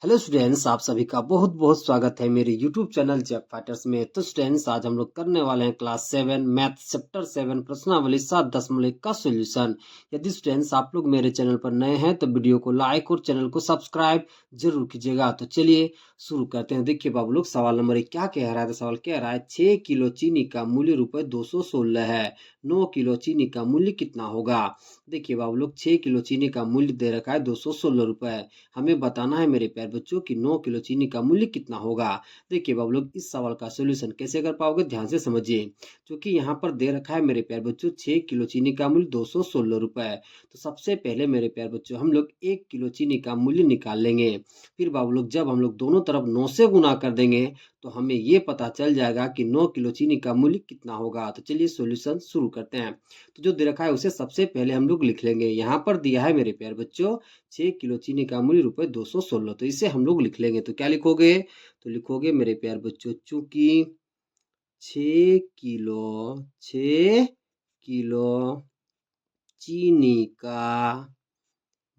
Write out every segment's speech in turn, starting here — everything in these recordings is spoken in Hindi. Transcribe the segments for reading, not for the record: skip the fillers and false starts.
हेलो स्टूडेंट्स, आप सभी का बहुत बहुत स्वागत है मेरे यूट्यूब चैनल जैक फाइटर्स में। तो स्टूडेंट्स, आज हम लोग करने वाले हैं क्लास 7 मैथ चैप्टर 7 प्रश्नावली 7 दशमलव का सॉल्यूशन। यदि स्टूडेंट्स आप लोग मेरे चैनल पर नए हैं तो वीडियो को लाइक और चैनल को सब्सक्राइब जरूर कीजिएगा। तो चलिए शुरू करते हैं। देखिए बाबू लोग, सवाल नंबर 1 क्या कह रहा है? तो सवाल कह रहा है 6 किलो चीनी का मूल्य रुपए 216 है। 9 किलो चीनी का मूल्य कितना होगा? देखिए बाबू लोग, 6 किलो चीनी का मूल्य दे रखा है 216 रुपए। हमें बताना है मेरे प्यारे बच्चों कि 9 किलो चीनी का मूल्य कितना होगा। देखिए बाबू लोग, इस सवाल का सॉल्यूशन कैसे कर पाओगे, ध्यान से समझिए। क्योंकि यहाँ पर दे रखा है मेरे प्यारे बच्चों 6 किलो चीनी का मूल्य 216 रुपए। तो सबसे पहले मेरे प्यारे बच्चों हम लोग 1 किलो चीनी का मूल्य निकाल लेंगे। फिर बाबू लोग, जब हम लोग दोनों तरफ 9 से गुना कर देंगे तो हमें ये पता चल जाएगा कि 9 किलो चीनी का मूल्य कितना होगा। तो चलिए सॉल्यूशन शुरू करते हैं। तो जो दे रखा है उसे सबसे पहले हम लोग लिख लेंगे। यहाँ पर दिया है मेरे प्यारे बच्चों 6 किलो चीनी का मूल्य रुपए 216। तो इसे हम लोग लिख लेंगे। तो क्या लिखोगे? तो लिखोगे मेरे प्यारे बच्चों, चूंकि 6 किलो चीनी का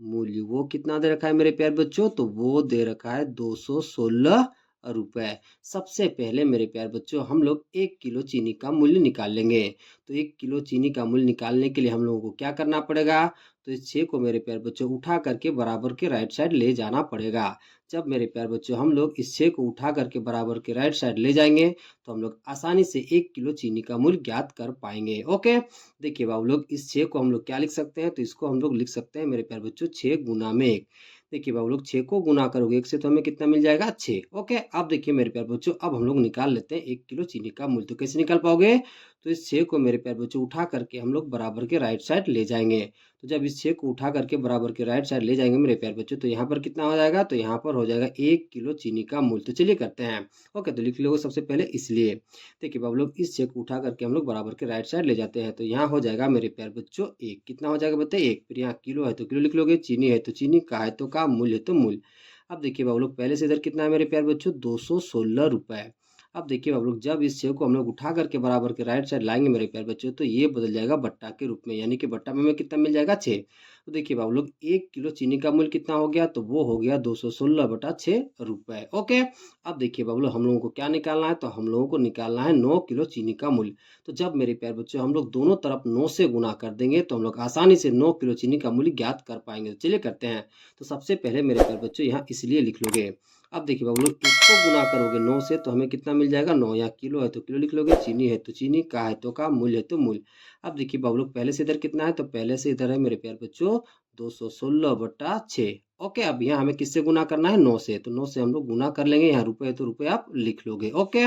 मूल्य वो कितना दे रखा है मेरे प्यारे बच्चों? तो वो दे रखा है 216 रुपए। सबसे पहले मेरे प्यारे बच्चों हम लोग 1 किलो चीनी का मूल्य निकाल लेंगे। तो 1 किलो चीनी का मूल्य निकालने के लिए हम लोगों को क्या करना पड़ेगा? तो इस 6 को मेरे प्यारे बच्चों उठा करके बराबर के राइट साइड ले जाना पड़ेगा। जब मेरे प्यारे बच्चों हम लोग इस 6 को उठा करके बराबर के राइट साइड ले जाएंगे तो हम लोग आसानी से 1 किलो चीनी का मूल्य ज्ञात कर पाएंगे। ओके, देखिए बाबू लोग, इस 6 को हम लोग क्या लिख सकते हैं? तो इसको हम लोग लिख सकते हैं मेरे प्यारे बच्चों 6 गुना में 1। देखिए बाबू लोग, 6 को गुना करोगे 1 से तो हमें कितना मिल जाएगा? 6। ओके, अब देखिए मेरे प्यारे बच्चों, अब हम लोग निकाल लेते हैं 1 किलो चीनी का मूल्य। तो कैसे निकाल पाओगे? तो इस 6 को मेरे प्यारे बच्चों उठा करके हम लोग बराबर के राइट साइड ले जाएंगे। तो जब इस 6 को उठा करके बराबर के राइट साइड ले जाएंगे मेरे प्यारे बच्चों, तो यहाँ पर कितना हो जाएगा? तो यहाँ पर हो जाएगा 1 किलो चीनी का मूल्य। तो चलिए करते हैं। ओके, तो लिख लोगे सबसे पहले इसलिए। देखिए बाबू लोग, इस 6 को उठा करके हम लोग बराबर के राइट साइड ले जाते हैं। तो यहाँ हो जाएगा मेरे प्यारे बच्चों 1। कितना हो जाएगा बताइए? 1। फिर यहाँ किलो है तो किलो लिख लोगे, चीनी है तो चीनी, का है तो का, मूल्य है तो मूल्य। अब देखिए बाबू लोग, पहले से इधर कितना है मेरे प्यारे बच्चों? 216 रुपए। अब देखिए बाबू लोग, जब इस 6 को हम लोग उठा करके बराबर के राइट साइड लाएंगे मेरे प्यारे बच्चों, तो ये बदल जाएगा बट्टा के रूप में, यानी कि बट्टा में हमें कितना मिल जाएगा? 6। तो देखिए बाबू लोग, 1 किलो चीनी का मूल्य कितना हो गया? तो वो हो गया 216 बटा 6 रुपए। ओके, अब देखिए बाबू लोग, हम लोगों को क्या निकालना है? तो हम लोगों को निकालना है 9 किलो चीनी का मूल्य। तो जब मेरे प्यारे बच्चों हम लोग दोनों तरफ 9 से गुना कर देंगे तो हम लोग आसानी से 9 किलो चीनी का मूल्य ज्ञात कर पाएंगे। तो चलिए करते हैं। तो सबसे पहले मेरे प्यारे बच्चों यहाँ इसलिए लिख लोगे। अब देखिए बाबू लोग, इसको गुना करोगे 9 से तो हमें कितना मिल जाएगा? 9। यहाँ किलो है तो किलो लिख लोगे, चीनी है तो चीनी, का है तो का, मूल्य है तो मूल्य। अब देखिए बाबू लोग, पहले से इधर कितना है? तो पहले से इधर है मेरे प्यारे बच्चों 216 बटा 6। ओके, अब यहाँ हमें किससे गुना करना है? 9 से। तो 9 से हम लोग गुना कर लेंगे। यहाँ रुपए है तो रुपए आप लिख लोगे। ओके,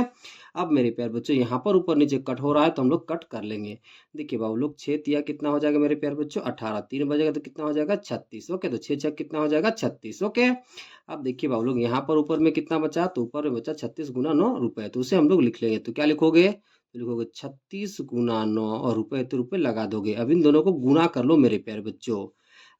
अब मेरे प्यारे बच्चों यहाँ पर ऊपर नीचे कट हो रहा है तो हम लोग कट कर लेंगे। देखिए बाबू लोग, 6 तिया कितना हो जाएगा मेरे प्यारे बच्चों? 18। 3 बजेगा तो कितना हो जाएगा? 36। ओके, तो 6 छक कितना हो जाएगा? 36। ओके, अब देखिए बाबू लोग, यहाँ पर ऊपर में कितना बचा? तो ऊपर में बचा 36 गुना 9 रुपए। तो उसे हम लोग लिख लेंगे। तो क्या लिखोगे? तो लिखोगे 36 गुना 9 और रुपए तो रुपए लगा दोगे। अब इन दोनों को गुना कर लो मेरे प्यारे बच्चों।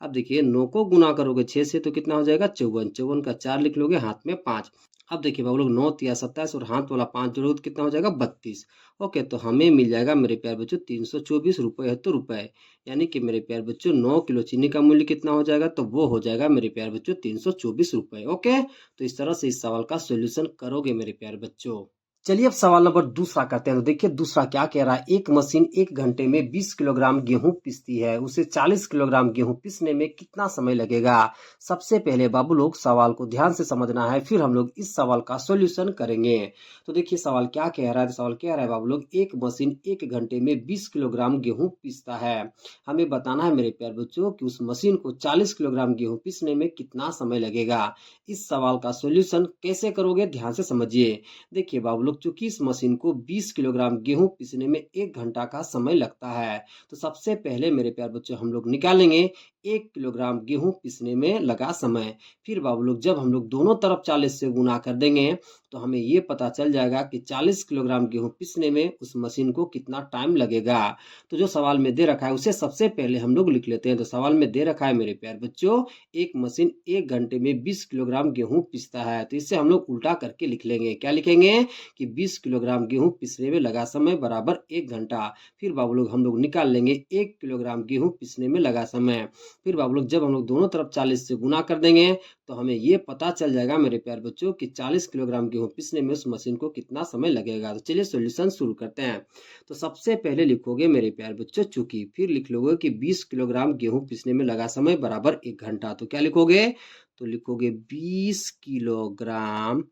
अब देखिए 9 को गुना करोगे 6 से तो कितना हो जाएगा? 54। 54 का 4 लिख लोगे, हाथ में 5। अब देखिए बाबू लोग, 9 तिया 27 और हाथ वाला 5 जोड़ोगे तो कितना हो जाएगा? 32। ओके, तो हमें मिल जाएगा मेरे प्यारे बच्चों 324 रुपए है तो रुपए। यानी कि मेरे प्यारे बच्चों 9 किलो चीनी का मूल्य कितना हो जाएगा? तो वो हो जाएगा मेरे प्यारे बच्चों 324 रुपए। ओके, तो इस तरह से इस सवाल का सॉल्यूशन करोगे मेरे प्यारे बच्चों। चलिए अब सवाल नंबर दूसरा करते हैं। तो देखिए दूसरा क्या कह रहा है? एक मशीन 1 घंटे में 20 किलोग्राम गेहूं पीसती है। उसे 40 किलोग्राम गेहूं पीसने में कितना समय लगेगा? सबसे पहले बाबू लोग सवाल को ध्यान से समझना है, फिर हम लोग इस सवाल का सॉल्यूशन करेंगे। तो देखिए सवाल क्या कह रहा है? तो सवाल कह रहा है बाबू लोग, एक मशीन 1 घंटे में 20 किलोग्राम गेहूं पीसता है। हमें बताना है मेरे प्यारे बच्चों कि उस मशीन को 40 किलोग्राम गेहूं पीसने में कितना समय लगेगा। इस सवाल का सॉल्यूशन कैसे करोगे, ध्यान से समझिए। देखिए बाबू लोग, चूंकि इस मशीन को 20 किलोग्राम गेहूं पीसने में 1 घंटा का समय लगता है, तो सबसे पहले मेरे प्यारे बच्चों हम लोग निकालेंगे 1 किलोग्राम गेहूं पीसने में लगा समय। फिर बाबू लोग, जब हम लोग दोनों तरफ 40 से गुना कर देंगे तो हमें ये पता चल जाएगा कि 40 किलोग्राम गेहूं पीसने में उस मशीन को कितना टाइम लगेगा। तो जो सवाल में दे रखा है उसे सबसे पहले हम लोग लिख लेते हैं। तो सवाल में दे रखा है मेरे प्यारे बच्चों, एक मशीन 1 घंटे में 20 किलोग्राम गेहूं पीसता है। तो इससे हम लोग उल्टा करके लिख लेंगे। क्या लिखेंगे? कि 20 किलोग्राम गेहूं पीसने में लगा समय बराबर 1 घंटा। फिर बाबू लोग हम लोग निकाल लेंगे 1 किलोग्राम गेहूं पीसने में लगा समय। फिर बाबू लोग जब हम लोग दोनों तरफ 40 से गुना कर देंगे तो हमें ये पता चल जाएगा मेरे प्यारे बच्चों कि 40 किलोग्राम गेहूं पीसने में उस मशीन को कितना समय लगेगा। तो चलिए सॉल्यूशन शुरू करते हैं। तो सबसे पहले लिखोगे मेरे प्यारे बच्चों चूंकि, फिर लिख लोगे कि 20 किलोग्राम गेहूं पीसने में लगा समय बराबर 1 घंटा। तो क्या लिखोगे, तो लिखोगे 20 किलोग्राम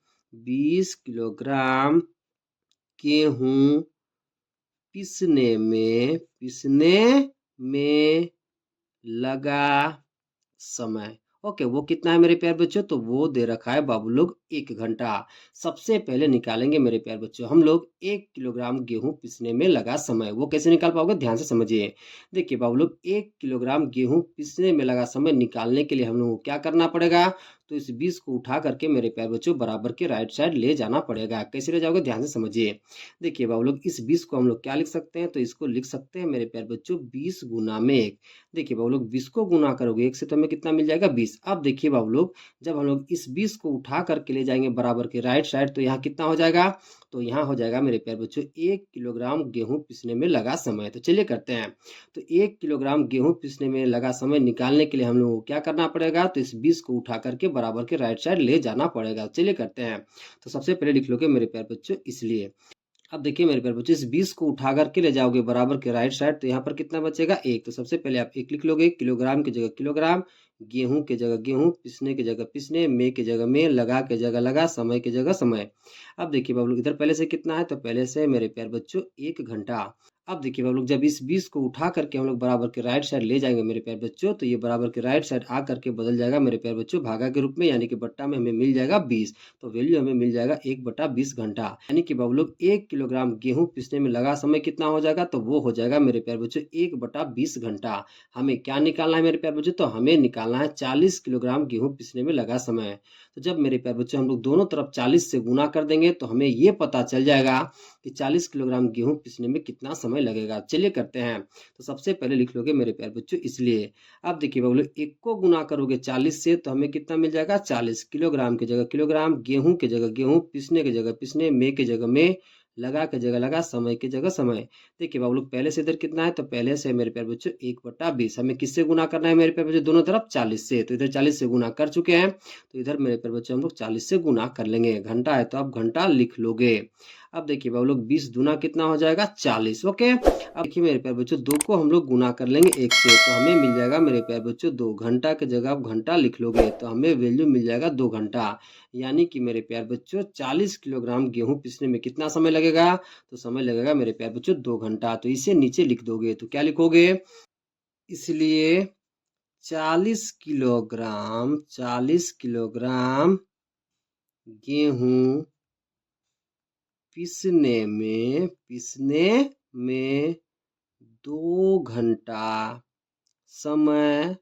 गेहूं पीसने में लगा समय। ओके, वो कितना है मेरे प्यारे बच्चों, तो वो दे रखा है बाबू लोग 1 घंटा। सबसे पहले निकालेंगे मेरे प्यारे बच्चों हम लोग 1 किलोग्राम गेहूं पीसने में लगा समय। वो कैसे निकाल पाओगे, ध्यान से समझिए। देखिए बाबू लोग 1 किलोग्राम गेहूं पीसने में लगा समय निकालने के लिए हम लोग को क्या करना पड़ेगा, तो इस 20 को उठा करके मेरे प्यारे बच्चों बराबर के राइट साइड ले जाना पड़ेगा। कैसे ले जाओगे, ध्यान से समझिए। देखिए बाबू लोग इस 20 को हम लोग क्या लिख सकते हैं, तो इसको लिख सकते हैं मेरे प्यारे बच्चों 20 गुना में 1। देखिए बाबू लोग 20 को गुना करोगे 1 से तो हमें कितना मिल जाएगा 20। अब देखिए बाबू लोग जब हम लोग इस 20 को उठा करके ले जाएंगे बराबर के राइट साइड तो यहाँ कितना हो जाएगा, तो यहाँ हो जाएगा मेरे प्यारे बच्चों 1 किलोग्राम गेहूं पीसने में लगा समय। तो चलिए करते हैं। तो 1 किलोग्राम गेहूं पीसने में लगा समय निकालने के लिए हम लोगों को क्या करना पड़ेगा, तो इस 20 को उठा करके बराबर के राइट साइड ले जाना पड़ेगा। चलिए करते हैं। तो सबसे पहले लिख लोगे मेरे प्यारे बच्चों इसलिए। अब देखिए मेरे प्यारे बच्चों इस 20 को उठा करके ले जाओगे बराबर के राइट साइड तो यहाँ पर कितना बचेगा 1। तो सबसे पहले आप 1 लिख लोगे, किलोग्राम की जगह किलोग्राम, गेहूं की जगह गेहूं, पिसने की जगह पिसने, में की जगह में, लगा की जगह लगा, समय की जगह समय। अब देखिए बाबू लोग इधर पहले से कितना है, तो पहले से मेरे प्यारे बच्चों 1 घंटा। अब देखिए बाबू लोग जब इस 20 को उठा करके हम लोग बराबर के राइट साइड ले जाएंगे मेरे प्यारे बच्चों तो ये बराबर के राइट साइड आ करके बदल जाएगा मेरे प्यारे बच्चों भागा के रूप में, यानी कि बट्टा में हमें मिल जाएगा 20। तो वैल्यू हमें मिल जाएगा 1/20 घंटा। यानी कि बाबू लोग 1 किलोग्राम गेहूं पीसने में लगा समय कितना हो जाएगा, तो वो हो जाएगा मेरे प्यारे बच्चों 1/20 घंटा। हमें क्या निकालना है मेरे प्यारे बच्चों, तो हमें निकालना है 40 किलोग्राम गेहूं पीसने में लगा समय। तो जब मेरे प्यारे बच्चों हम लोग दोनों तरफ 40 से गुना कर देंगे तो हमें ये पता चल जाएगा कि 40 किलोग्राम गेहूं पीसने में कितना समय लगेगा। चलिए करते हैं। तो सबसे पहले लिख लोगे मेरे प्यारे बच्चों इसलिए। अब देखिए बाबू लोग 1 को गुना करोगे 40 से तो हमें कितना मिल जाएगा 40। किलोग्राम की जगह किलोग्राम, गेहूं की जगह गेहूं, पीसने की जगह पीसने, में की जगह में, लगा की जगह लगा, समय की जगह समय। देखिए बाबू लोग पहले से इधर कितना है, तो पहले से मेरे प्यारे बच्चों 1/20। हमें किससे गुना करना है मेरे प्यारे बच्चों, दोनों तरफ 40 से। तो इधर 40 से गुना कर चुके हैं तो इधर मेरे प्यारे बच्चों हम लोग 40 से गुना कर लेंगे। घंटा है तो अब घंटा लिख लोगे। अब देखिए बाबू लोग 20 दूना कितना हो जाएगा 40। ओके, अब देखिए मेरे प्यारे बच्चों 2 को हम लोग गुना कर लेंगे 1 से तो हमें मिल जाएगा मेरे प्यारे बच्चों 2। घंटा की जगह आप घंटा लिख लोगे तो हमें वैल्यू मिल जाएगा 2 घंटा। यानी कि मेरे प्यारे बच्चों 40 किलोग्राम गेहूं पीसने में कितना समय लगेगा, तो समय लगेगा मेरे प्यारे बच्चों 2 घंटा। तो इसे नीचे लिख दोगे तो क्या लिखोगे, इसलिए 40 किलोग्राम गेहूं पीसने में 2 घंटा समय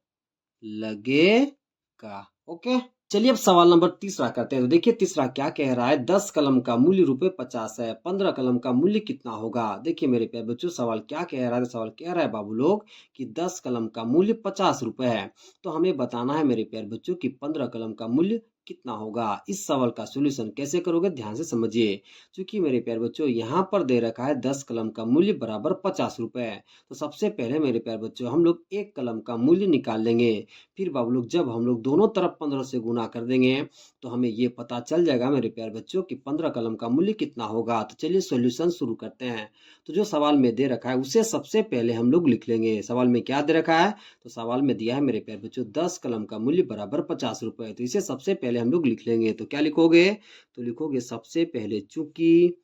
लगेगा। ओके, चलिए अब सवाल नंबर तीसरा करते हैं। तो देखिए तीसरा क्या कह रहा है, 10 कलम का मूल्य ₹50 है, 15 कलम का मूल्य कितना होगा। देखिए मेरे प्यारे बच्चों सवाल क्या कह रहा है, सवाल कह रहा है बाबू लोग कि 10 कलम का मूल्य ₹50 है। तो हमें बताना है मेरे प्यारे बच्चों कि 15 कलम का मूल्य कितना होगा। इस सवाल का सोल्यूशन कैसे करोगे, ध्यान से समझिए। क्योंकि मेरे प्यारे बच्चों यहाँ पर दे रखा है 10 कलम का मूल्य बराबर ₹50। तो सबसे पहले मेरे प्यारे बच्चों हम लोग 1 कलम का मूल्य निकाल लेंगे। फिर बाबू लोग जब हम लोग दोनों तरफ 15 से गुना कर देंगे तो हमें ये पता चल जाएगा मेरे प्यारे बच्चों कि 15 कलम का मूल्य कितना होगा। तो चलिए सॉल्यूशन शुरू करते हैं। तो जो सवाल में दे रखा है उसे सबसे पहले हम लोग लिख लेंगे। सवाल में क्या दे रखा है, तो सवाल में दिया है मेरे प्यारे बच्चों 10 कलम का मूल्य बराबर ₹50। तो इसे सबसे पहले हम लोग लिख लेंगे। तो क्या लिखोगे, तो लिखोगे सबसे पहले चूंकि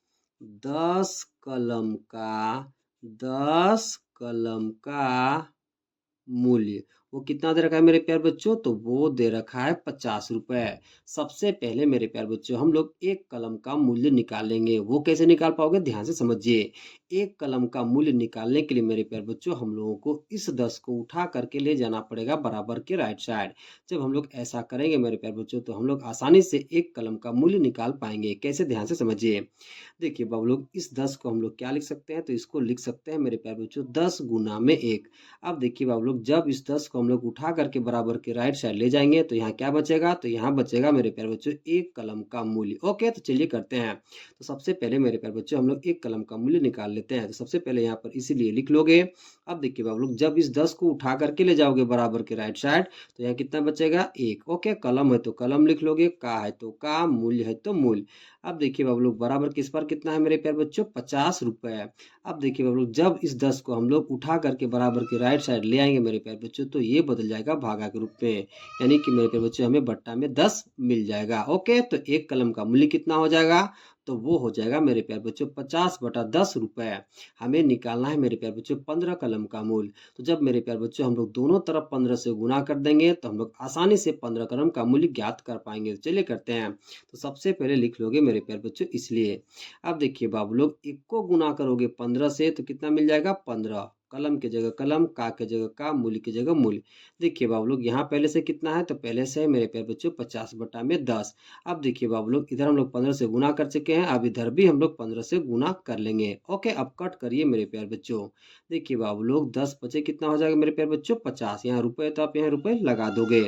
10 कलम का मूल्य वो कितना दे रखा है मेरे प्यारे बच्चों, तो वो दे रखा है ₹50। सबसे पहले मेरे प्यारे बच्चों हम लोग 1 कलम का मूल्य निकालेंगे। वो कैसे निकाल पाओगे, ध्यान से समझिए। 1 कलम का मूल्य निकालने के लिए मेरे प्यारे बच्चों हम लोगों को इस 10 को उठा करके ले जाना पड़ेगा बराबर के राइट साइड। जब हम लोग ऐसा करेंगे मेरे प्यारे बच्चों तो हम लोग आसानी से 1 कलम का मूल्य निकाल पाएंगे। कैसे, ध्यान से समझिए। देखिए बाबू लोग इस 10 को हम लोग क्या लिख सकते हैं, तो इसको लिख सकते हैं मेरे प्यारे बच्चों 10 गुना में 1। अब देखिए बाबू लोग जब इस 10 को को हम लोग उठा करके बराबर के राइट साइड ले जाएंगे तो यहाँ क्या बचेगा, तो यहाँ बचेगा मेरे प्यारे बच्चों एक कलम का मूल्य। ओके, तो चलिए करते हैं। तो सबसे पहले मेरे प्यारे बच्चों हम लोग एक कलम का मूल्य निकाल लेते हैं। तो सबसे पहले यहाँ पर इसीलिए लिख लोगे। अब देखिए बाबू लोग, जब इस 10 को उठा करके ले जाओगे बराबर के राइट साइड तो यहाँ कितना बचेगा, एक। ओके, कलम है तो कलम लिख लोगे, का है तो का, मूल्य है तो मूल्य। अब देखिए बाबू लोग, बराबर किस पर कितना है मेरे प्यारे बच्चों, 50 रुपए। अब देखिए बाबू लोग, जब इस 10 को हम लोग उठा करके बराबर के राइट साइड ले आएंगे मेरे प्यारे बच्चों तो ये बदल जाएगा भागा के रूप में, यानी कि मेरे प्यारे बच्चों हमें बट्टा में 10 मिल जाएगा। ओके, तो एक कलम का मूल्य कितना हो जाएगा, तो वो हो जाएगा मेरे प्यारे बच्चों 50/10 रुपए। हमें निकालना है मेरे प्यारे बच्चों 15 कलम का मूल्य। तो जब मेरे प्यारे बच्चों हम लोग दोनों तरफ 15 से गुना कर देंगे तो हम लोग आसानी से 15 कलम का मूल्य ज्ञात कर पाएंगे। तो चलिए करते हैं। तो सबसे पहले लिख लोगे मेरे प्यारे बच्चों इसलिए। अब देखिए बाबू लोग, एक को गुना करोगे 15 से तो कितना मिल जाएगा, 15। कलम की जगह कलम, का के जगह का, मूल्य की जगह मूल्य। देखिए बाबू लोग, यहाँ पहले से कितना है, तो पहले से है मेरे प्यारे बच्चों 50/10। अब देखिए बाबू लोग, इधर हम लोग 15 से गुना कर चुके हैं, अब इधर भी हम लोग 15 से गुना कर लेंगे। ओके, अब कट करिए मेरे प्यारे बच्चों। देखिए बाबू लोग, 10 बचे कितना हो जाएगा मेरे प्यारे बच्चों, 50। यहाँ रुपए तो आप यहाँ रुपए लगा दोगे।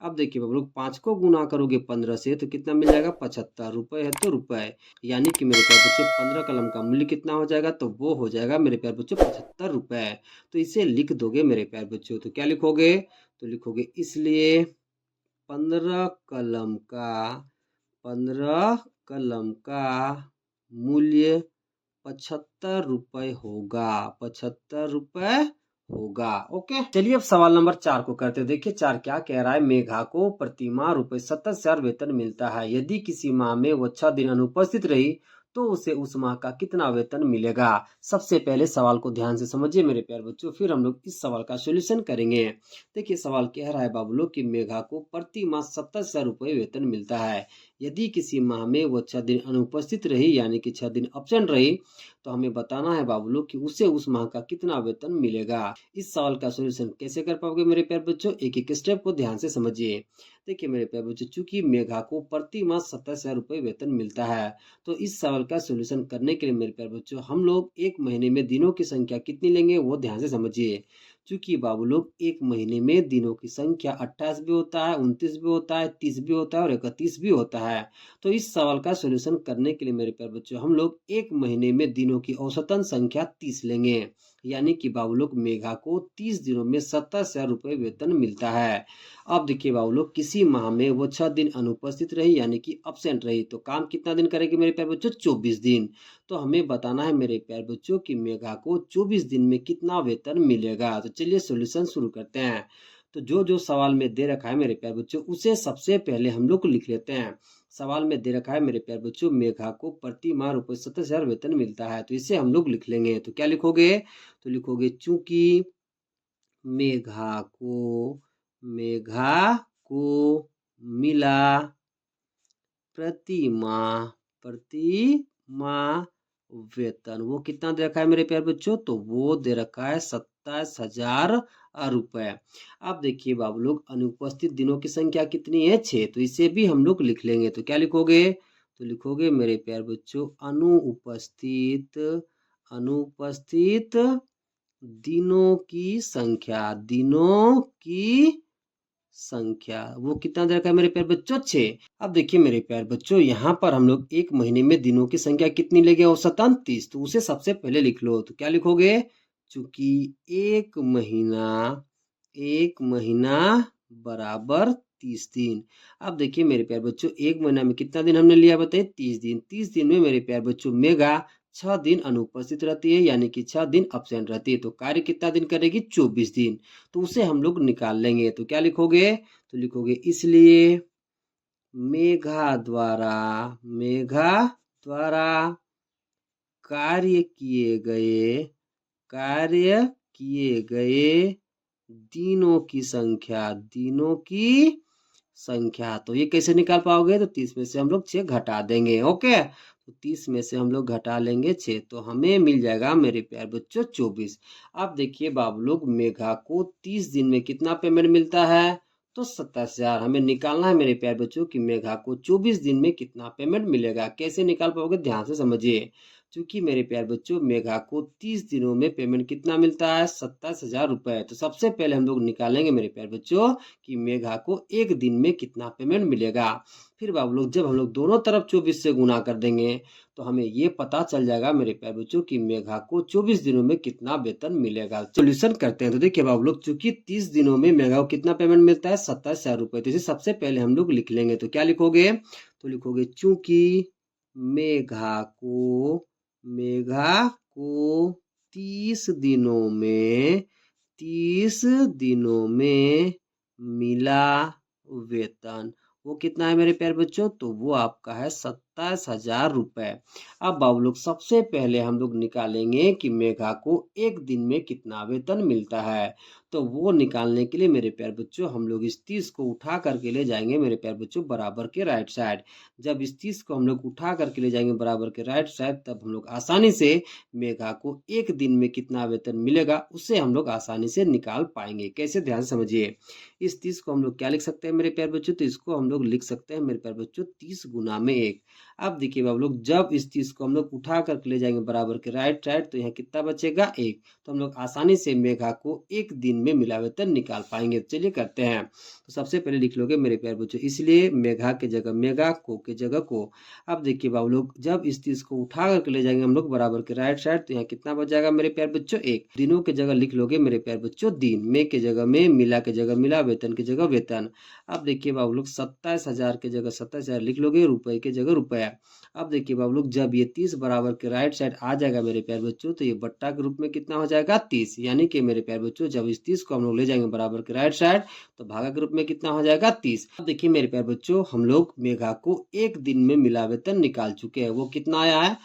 अब देखिए बाबू लोग, 5 को गुना करोगे 15 से तो कितना मिल जाएगा, 75। रुपए है तो रुपए, यानी कि मेरे प्यारे बच्चों 15 कलम का मूल्य कितना हो जाएगा, तो वो हो जाएगा मेरे प्यारे बच्चों 75 रुपए। तो इसे लिख दोगे मेरे प्यारे बच्चों। तो क्या लिखोगे, तो लिखोगे इसलिए 15 कलम का 15 कलम का मूल्य 75 रुपए होगा, 75 रुपए होगा। ओके, चलिए अब सवाल नंबर 4 को करते हैं। देखिए 4 क्या कह रहा है, मेघा को प्रतिमाह रुपए 27,000 वेतन मिलता है। यदि किसी माह में वो 6 दिन अनुपस्थित रही तो उसे उस माह का कितना वेतन मिलेगा। सबसे पहले सवाल को ध्यान से समझिए मेरे प्यारे बच्चों, फिर हम लोग इस सवाल का सॉल्यूशन करेंगे। देखिए सवाल कह रहा है बाबू लोग कि मेघा को प्रति माह 27,000 रुपए वेतन मिलता है। यदि किसी माह में वो 6 दिन अनुपस्थित रही, यानी कि 6 दिन एब्सेंट रही, तो हमें बताना है बाबू लोग कि उसे उस माह का कितना वेतन मिलेगा। इस सवाल का सॉल्यूशन कैसे कर पाओगे मेरे प्यारे बच्चों, एक एक स्टेप को ध्यान से समझिए। देखिए मेरे प्यारे बच्चों, चूंकि मेघा को प्रति माह 27,000 रुपए वेतन मिलता है, तो इस सवाल का सॉल्यूशन करने के लिए मेरे प्यारे बच्चों हम लोग एक महीने में दिनों की संख्या कितनी लेंगे वो ध्यान से समझिए। चूंकि बाबू लोग एक महीने में दिनों की संख्या 28 भी होता है, 29 भी होता है, 30 भी होता है और 31 भी होता है। तो इस सवाल का सॉल्यूशन करने के लिए मेरे प्यारे बच्चों हम लोग एक महीने में दिनों की औसतन संख्या 30 लेंगे, यानी कि बाबू लोग मेघा को 30 दिनों में 27,000 रुपए वेतन मिलता है। अब देखिए बाबू लोग, किसी माह में वो 6 दिन अनुपस्थित रही, यानी कि अब्सेंट रही, तो काम कितना दिन करेगी मेरे प्यारे बच्चों, 24 दिन। तो हमें बताना है मेरे प्यारे बच्चों कि मेघा को 24 दिन में कितना वेतन मिलेगा। तो चलिए सॉल्यूशन शुरू करते हैं। तो जो जो सवाल में दे रखा है मेरे प्यारे बच्चों उसे सबसे पहले हम लोग लिख लेते हैं। सवाल में दे रखा है मेरे प्यारे बच्चों, मेघा को प्रति माह रुपए 27,000 वेतन मिलता है, तो इसे हम लोग लिख लेंगे। तो क्या लिखोगे, तो लिखोगे चूंकि मेघा को मिला प्रति माह वेतन, वो कितना दे रखा है मेरे प्यारे बच्चों, तो वो दे रखा है 27,000 रुपए। अब देखिए बाबू लोग, अनुपस्थित दिनों की संख्या कितनी है, 6, तो इसे भी हम लोग लिख लेंगे। तो क्या लिखोगे, तो लिखोगे मेरे प्यारे बच्चों अनुपस्थित दिनों की संख्या, वो कितना दे रखा है मेरे प्यारे बच्चों, 6। अब देखिए मेरे प्यारे बच्चों, यहाँ पर हम लोग एक महीने में दिनों की संख्या कितनी लेंगे, औसतन 30, तो उसे सबसे पहले लिख लो। तो क्या लिखोगे, चूंकि एक महीना बराबर 30 दिन। अब देखिए मेरे प्यारे बच्चों, एक महीना में कितना दिन हमने लिया बताइए, 30 दिन। 30 दिन में मेरे प्यारे बच्चों मेघा 6 दिन अनुपस्थित रहती है, यानी कि 6 दिन अब्सेंट रहती है, तो कार्य कितना दिन करेगी, 24 दिन। तो उसे हम लोग निकाल लेंगे। तो क्या लिखोगे, तो लिखोगे इसलिए मेघा द्वारा कार्य किए गए दिनों की संख्या, तो ये कैसे निकाल पाओगे, तो 30 में से हम लोग 6 घटा देंगे। ओके, तो 30 में से हम लोग घटा लेंगे 6, तो हमें मिल जाएगा मेरे प्यारे बच्चों 24। अब देखिए बाबू लोग, मेघा को 30 दिन में कितना पेमेंट मिलता है, तो 27,000। हमें निकालना है मेरे प्यारे बच्चों कि मेघा को 24 दिन में कितना पेमेंट मिलेगा। कैसे निकाल पाओगे, ध्यान से समझिए। चूंकि मेरे प्यारे बच्चों मेघा को 30 दिनों में पेमेंट कितना मिलता है, 27,000 रुपए। तो सबसे पहले हम लोग निकालेंगे मेरे प्यारे बच्चों कि मेघा को एक दिन में कितना पेमेंट मिलेगा। फिर बाबू लोग जब हम लोग दोनों तरफ 24 से गुना कर देंगे तो हमें ये पता चल जाएगा मेरे प्यारे बच्चों कि मेघा को 24 दिनों में कितना वेतन मिलेगा। सोल्यूशन करते हैं। तो देखिए बाबू लोग, चूंकि 30 दिनों में मेघा को कितना पेमेंट मिलता है, 27,000 रुपए। तो इसे सबसे पहले हम लोग लिख लेंगे। तो क्या लिखोगे, तो लिखोगे चूंकि मेघा को 30 दिनों में मिला वेतन, वो कितना है मेरे प्यारे बच्चों, तो वो आपका है 27,000 रुपए। अब बाबू लोग सबसे पहले हम लोग निकालेंगे कि मेघा को एक दिन में कितना वेतन मिलता है। तो वो निकालने के लिए मेरे प्यारे बच्चों हम लोग इस 30 को उठा करके ले जाएंगे मेरे प्यारे बच्चों बराबर के राइट साइड। जब इस 30 को हम लोग उठा करके ले जाएंगे बराबर के राइट साइड, तब हम लोग आसानी से मेघा को एक दिन में कितना वेतन मिलेगा उसे हम लोग आसानी से निकाल पाएंगे। कैसे, ध्यान से समझिए। इस 30 को हम लोग क्या लिख सकते हैं मेरे प्यारे बच्चों, तो इसको हम लोग लिख सकते हैं मेरे प्यारे बच्चों 30 गुना में 1। अब देखिए बाबू लोग, जब इस 30 को हम लोग उठा करके ले जाएंगे बराबर के राइट साइड, तो यहाँ कितना बचेगा, 1। तो हम लोग आसानी से मेघा को एक दिन में मिला वेतन निकाल पाएंगे। चलिए करते हैं। तो सबसे पहले लिख लोगे मेरे प्यारे बच्चों, इसलिए मेघा के जगह मेघा, को के जगह को। अब देखिए बाबू लोग, जब इस 30 को उठा करके ले जाएंगे हम लोग बराबर के राइट साइड, तो यहाँ कितना बच जाएगा मेरे प्यारे बच्चों, 1। दिनों के जगह लिख लोगे मेरे प्यारे बच्चों दिन, में के जगह में, मिला के जगह मिला, वेतन की जगह वेतन। अब देखिए बाबू लोग 27,000 के जगह 27,000 लिख लोगे, रुपए के जगह रुपया। अब देखिए बाबू लोग, जब ये 30 बराबर के राइट साइड आ जाएगा मेरे प्यारे बच्चों, तो ये बट्टा के रूप में कितना हो जाएगा, 30। यानी कि मेरे प्यारे बच्चों जब इस 30 को हम लोग ले जाएंगे बराबर के राइट साइड, तो भागा के रूप में कितना हो जाएगा, 30। अब देखिए मेरे प्यारे बच्चों, हम लोग मेघा को एक दिन में मिला वेतन निकाल चुके हैं। वो कितना आया है,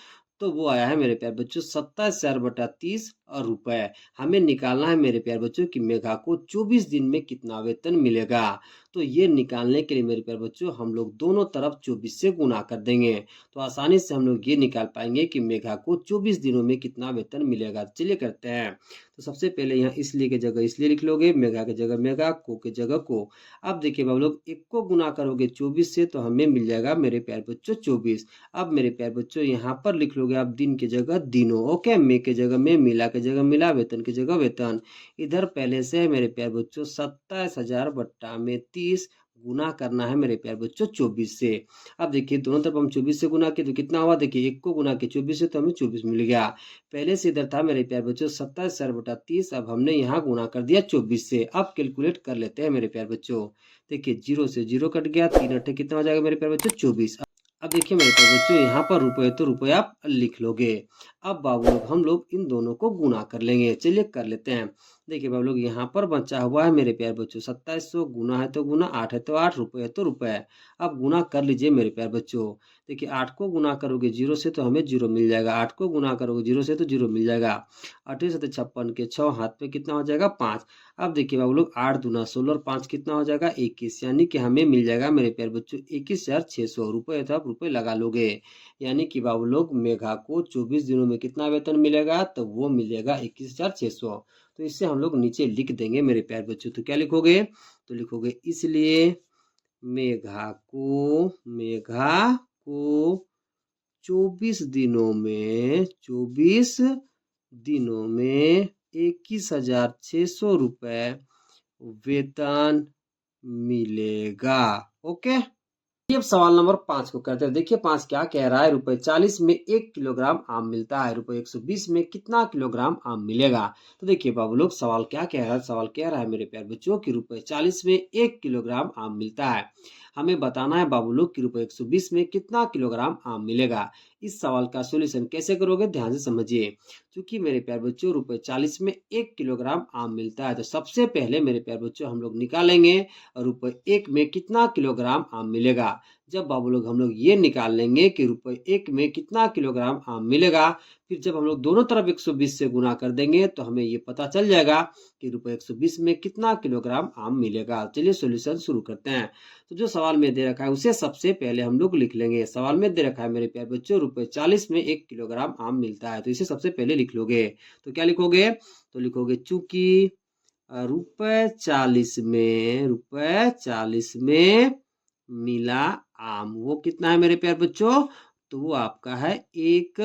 तो वो आया है मेरे प्यारे बच्चों 27,000 बटा 30 और रुपए। हमें निकालना है मेरे प्यारे बच्चों कि मेघा को 24 दिन में कितना वेतन मिलेगा। तो ये निकालने के लिए मेरे प्यारे बच्चों हम लोग दोनों तरफ 24 से गुना कर देंगे, तो आसानी से हम लोग ये निकाल पाएंगे कि मेघा को 24 दिनों में कितना वेतन मिलेगा। चलिए करते हैं। तो सबसे पहले यहाँ इसलिए के जगह इसलिए लिख लोगे, मेघा के जगह मेघा, को के जगह को। अब देखिए बाबू लोग, एक को गुना करोगे 24 से तो हमें मिल जाएगा मेरे प्यारे बच्चों 24। अब मेरे प्यारे बच्चों यहाँ पर लिख लोगे आप दिन के जगह दिनों, ओके, में के जगह में, मिला के जगह मिला, वेतन की जगह वेतन। इधर पहले से मेरे प्यारे बच्चों 27,000 बट्टा में 30 गुना करना है मेरे प्यारे बच्चों 24 से। अब देखिए दोनों तरफ हम 24 से गुना किए तो कितना हुआ, देखिए एक को गुना किए 24 से तो हमें 24 मिल गया। पहले से इधर था मेरे प्यारे बच्चों 27,000 बटा 30, अब हमने यहाँ गुना कर दिया 24 से। अब कैलकुलेट कर लेते हैं मेरे प्यारे बच्चों। देखिए 0 से 0 कट गया, 3 अट्ठे कितना हो जाएगा मेरे प्यारे बच्चों, 24। अब देखिए मेरे प्यारे बच्चों, यहाँ पर रुपए तो रुपए आप लिख लोगे। अब बाबू लोग हम लोग इन दोनों को गुना कर लेंगे। चलिए कर लेते हैं। देखिए बाबू लोग, यहाँ पर बचा हुआ है मेरे प्यारे बच्चों 2700, गुना है तो गुना, 8 है तो 8, रुपए है तो रुपए। अब गुना कर लीजिए मेरे प्यारे बच्चों। देखिए 8 को गुना करोगे 0 से तो हमें 0 मिल जाएगा, 8 को गुना करोगे 0 से तो 0 मिल जाएगा। 8 से 56 के 6 हाथ पे कितना हो जाएगा, 5। अब देखिए बाबू लोग 8 दूना 16 और 5 कितना हो जाएगा, 21। यानी कि हमें मिल जाएगा मेरे प्यारे बच्चों 21,600 रुपये। तो आप रुपये लगा लोगे। यानी कि बाबू लोग मेघा को 24 दिनों में कितना वेतन मिलेगा, तो वो मिलेगा 21,600। तो इससे हम लोग नीचे लिख देंगे मेरे प्यारे बच्चों। तो क्या लिखोगे, तो लिखोगे इसलिए मेघा को 24 दिनों में 21,600 रुपए वेतन मिलेगा। ओके, अब सवाल नंबर 5 को करते हैं। देखिए 5 क्या कह रहा है, रुपए 40 में 1 किलोग्राम आम मिलता है, रुपए 120 में कितना किलोग्राम आम मिलेगा। तो देखिए बाबू लोग, सवाल क्या कह रहा है, सवाल कह रहा है मेरे प्यारे बच्चों कि रुपए 40 में 1 किलोग्राम आम मिलता है। हमें बताना है बाबू लोग कि रुपए 120 में कितना किलोग्राम आम मिलेगा। इस सवाल का सोल्यूशन कैसे करोगे, ध्यान से समझिए। क्योंकि मेरे प्यारे बच्चों रुपए 40 में 1 किलोग्राम आम मिलता है, तो सबसे पहले मेरे प्यारे बच्चों हम लोग निकालेंगे रुपए 1 में कितना किलोग्राम आम मिलेगा। जब बाबू लोग हम लोग ये निकाल लेंगे कि रुपए 1 में कितना किलोग्राम आम मिलेगा, फिर जब हम लोग दोनों तरफ 120 से गुना कर देंगे तो हमें ये पता चल जाएगा कि रुपए 120 में कितना किलोग्राम आम मिलेगा। चलिए सॉल्यूशन शुरू करते हैं। तो जो सवाल में दे रखा है उसे सबसे पहले हम लोग लिख लेंगे। सवाल में दे रखा है मेरे प्यारे बच्चों रुपए 40 में 1 किलोग्राम आम मिलता है, तो इसे सबसे पहले लिख लोगे। तो क्या लिखोगे, तो लिखोगे चूंकि रुपए 40 में मिला आम, वो कितना है मेरे प्यारे बच्चों, तो वो आपका है 1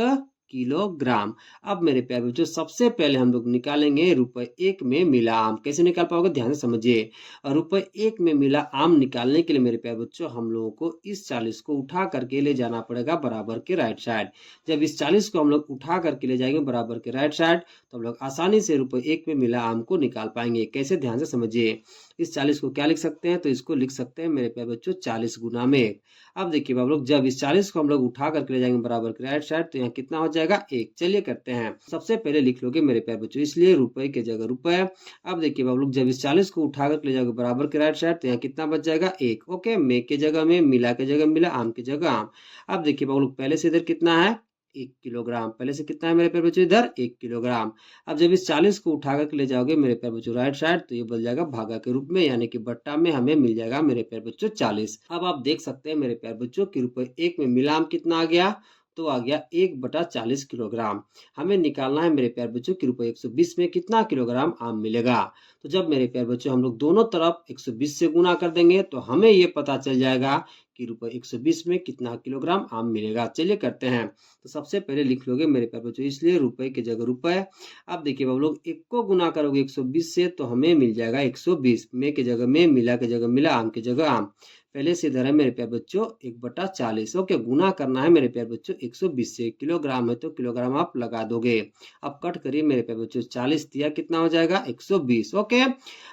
किलोग्राम। अब मेरे प्यारे बच्चों सबसे पहले हम लोग निकालेंगे रुपए 1 में मिला आम। कैसे निकाल पाओगे ध्यान से समझिए। और रुपए 1 में मिला आम निकालने के लिए मेरे प्यारे बच्चों हम लोगों को इस 40 को उठा करके ले जाना पड़ेगा बराबर के राइट साइड। जब इस 40 को हम लोग उठा करके ले जाएंगे बराबर के राइट साइड तो हम लोग आसानी से रुपए 1 में मिला आम को निकाल पाएंगे। कैसे ध्यान से समझिए। इस 40 को क्या लिख सकते हैं तो इसको लिख सकते हैं मेरे प्यारे बच्चों 40 गुना में 1। अब देखिए बाबू लोग जब इस 40 को हम लोग उठा करके ले जाएंगे बराबर के राइट साइड तो यहाँ कितना हो जाएगा 1। चलिए करते हैं। सबसे पहले लिख लोगे मेरे प्यारे बच्चों इसलिए रुपए के जगह रुपए। अब देखिए बाबू लोग जब इस 40 को उठा करके ले जाओगे बराबर के राइट साइड तो यहाँ कितना बच जाएगा 1। ओके, में के जगह में, मिला के जगह मिला, आम की जगह आम। अब देखिए बाबू लोग पहले से इधर कितना है 1 किलोग्राम। पहले से कितना है मेरे प्यारे बच्चों इधर 1 किलोग्राम। अब जब इस 40 को उठा करके ले जाओगे मेरे प्यारे बच्चों राइट साइड तो ये बन जाएगा भागा के रूप में, यानी कि बट्टा में हमें मिल जाएगा मेरे प्यारे बच्चों 40। अब आप देख सकते हैं मेरे प्यारे बच्चों कि रुपए 1 में मिला आम कितना आ गया तो आ गया 1/40 किलोग्राम। हमें निकालना है मेरे प्यारे बच्चों कि रुपए 120 में कितना किलोग्राम आम मिलेगा। तो जब मेरे प्यारे बच्चों हम लोग दोनों तरफ 120 से गुना कर देंगे तो हमें ये पता चल जाएगा कि रुपए 120 में कितना किलोग्राम आम मिलेगा। चलिए करते हैं। तो सबसे पहले लिख लोगे मेरे प्यारे बच्चों इसलिए रुपए के जगह रुपए। अब देखिए बाबू लोग 1 को गुना करोगे 120 से तो हमें मिल जाएगा 120। में के जगह में, मिला के जगह मिला, आम के जगह आम। पहले से इधर है मेरे प्यारे बच्चों 1/40। ओके, गुना करना है मेरे प्यारे बच्चों 120 से। किलोग्राम है तो किलोग्राम आप लगा दोगे। अब कट करिए मेरे प्यारे बच्चों 40 दिया कितना हो जाएगा 120। ओके,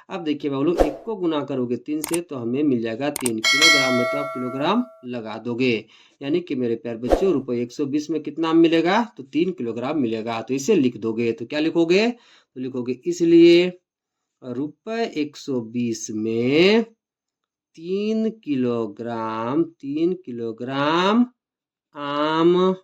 अब देखिए बाबू लोग 1 को गुना करोगे 3 से तो हमें मिल जाएगा 3। किलोग्राम में तो आप किलोग्राम लगा दोगे, यानी कि मेरे प्यारे बच्चों रुपए 120 में कितना मिलेगा तो 3 किलोग्राम मिलेगा। तो इसे लिख दोगे तो क्या लिखोगे तो लिखोगे इसलिए रुपए 120 में 3 किलोग्राम आम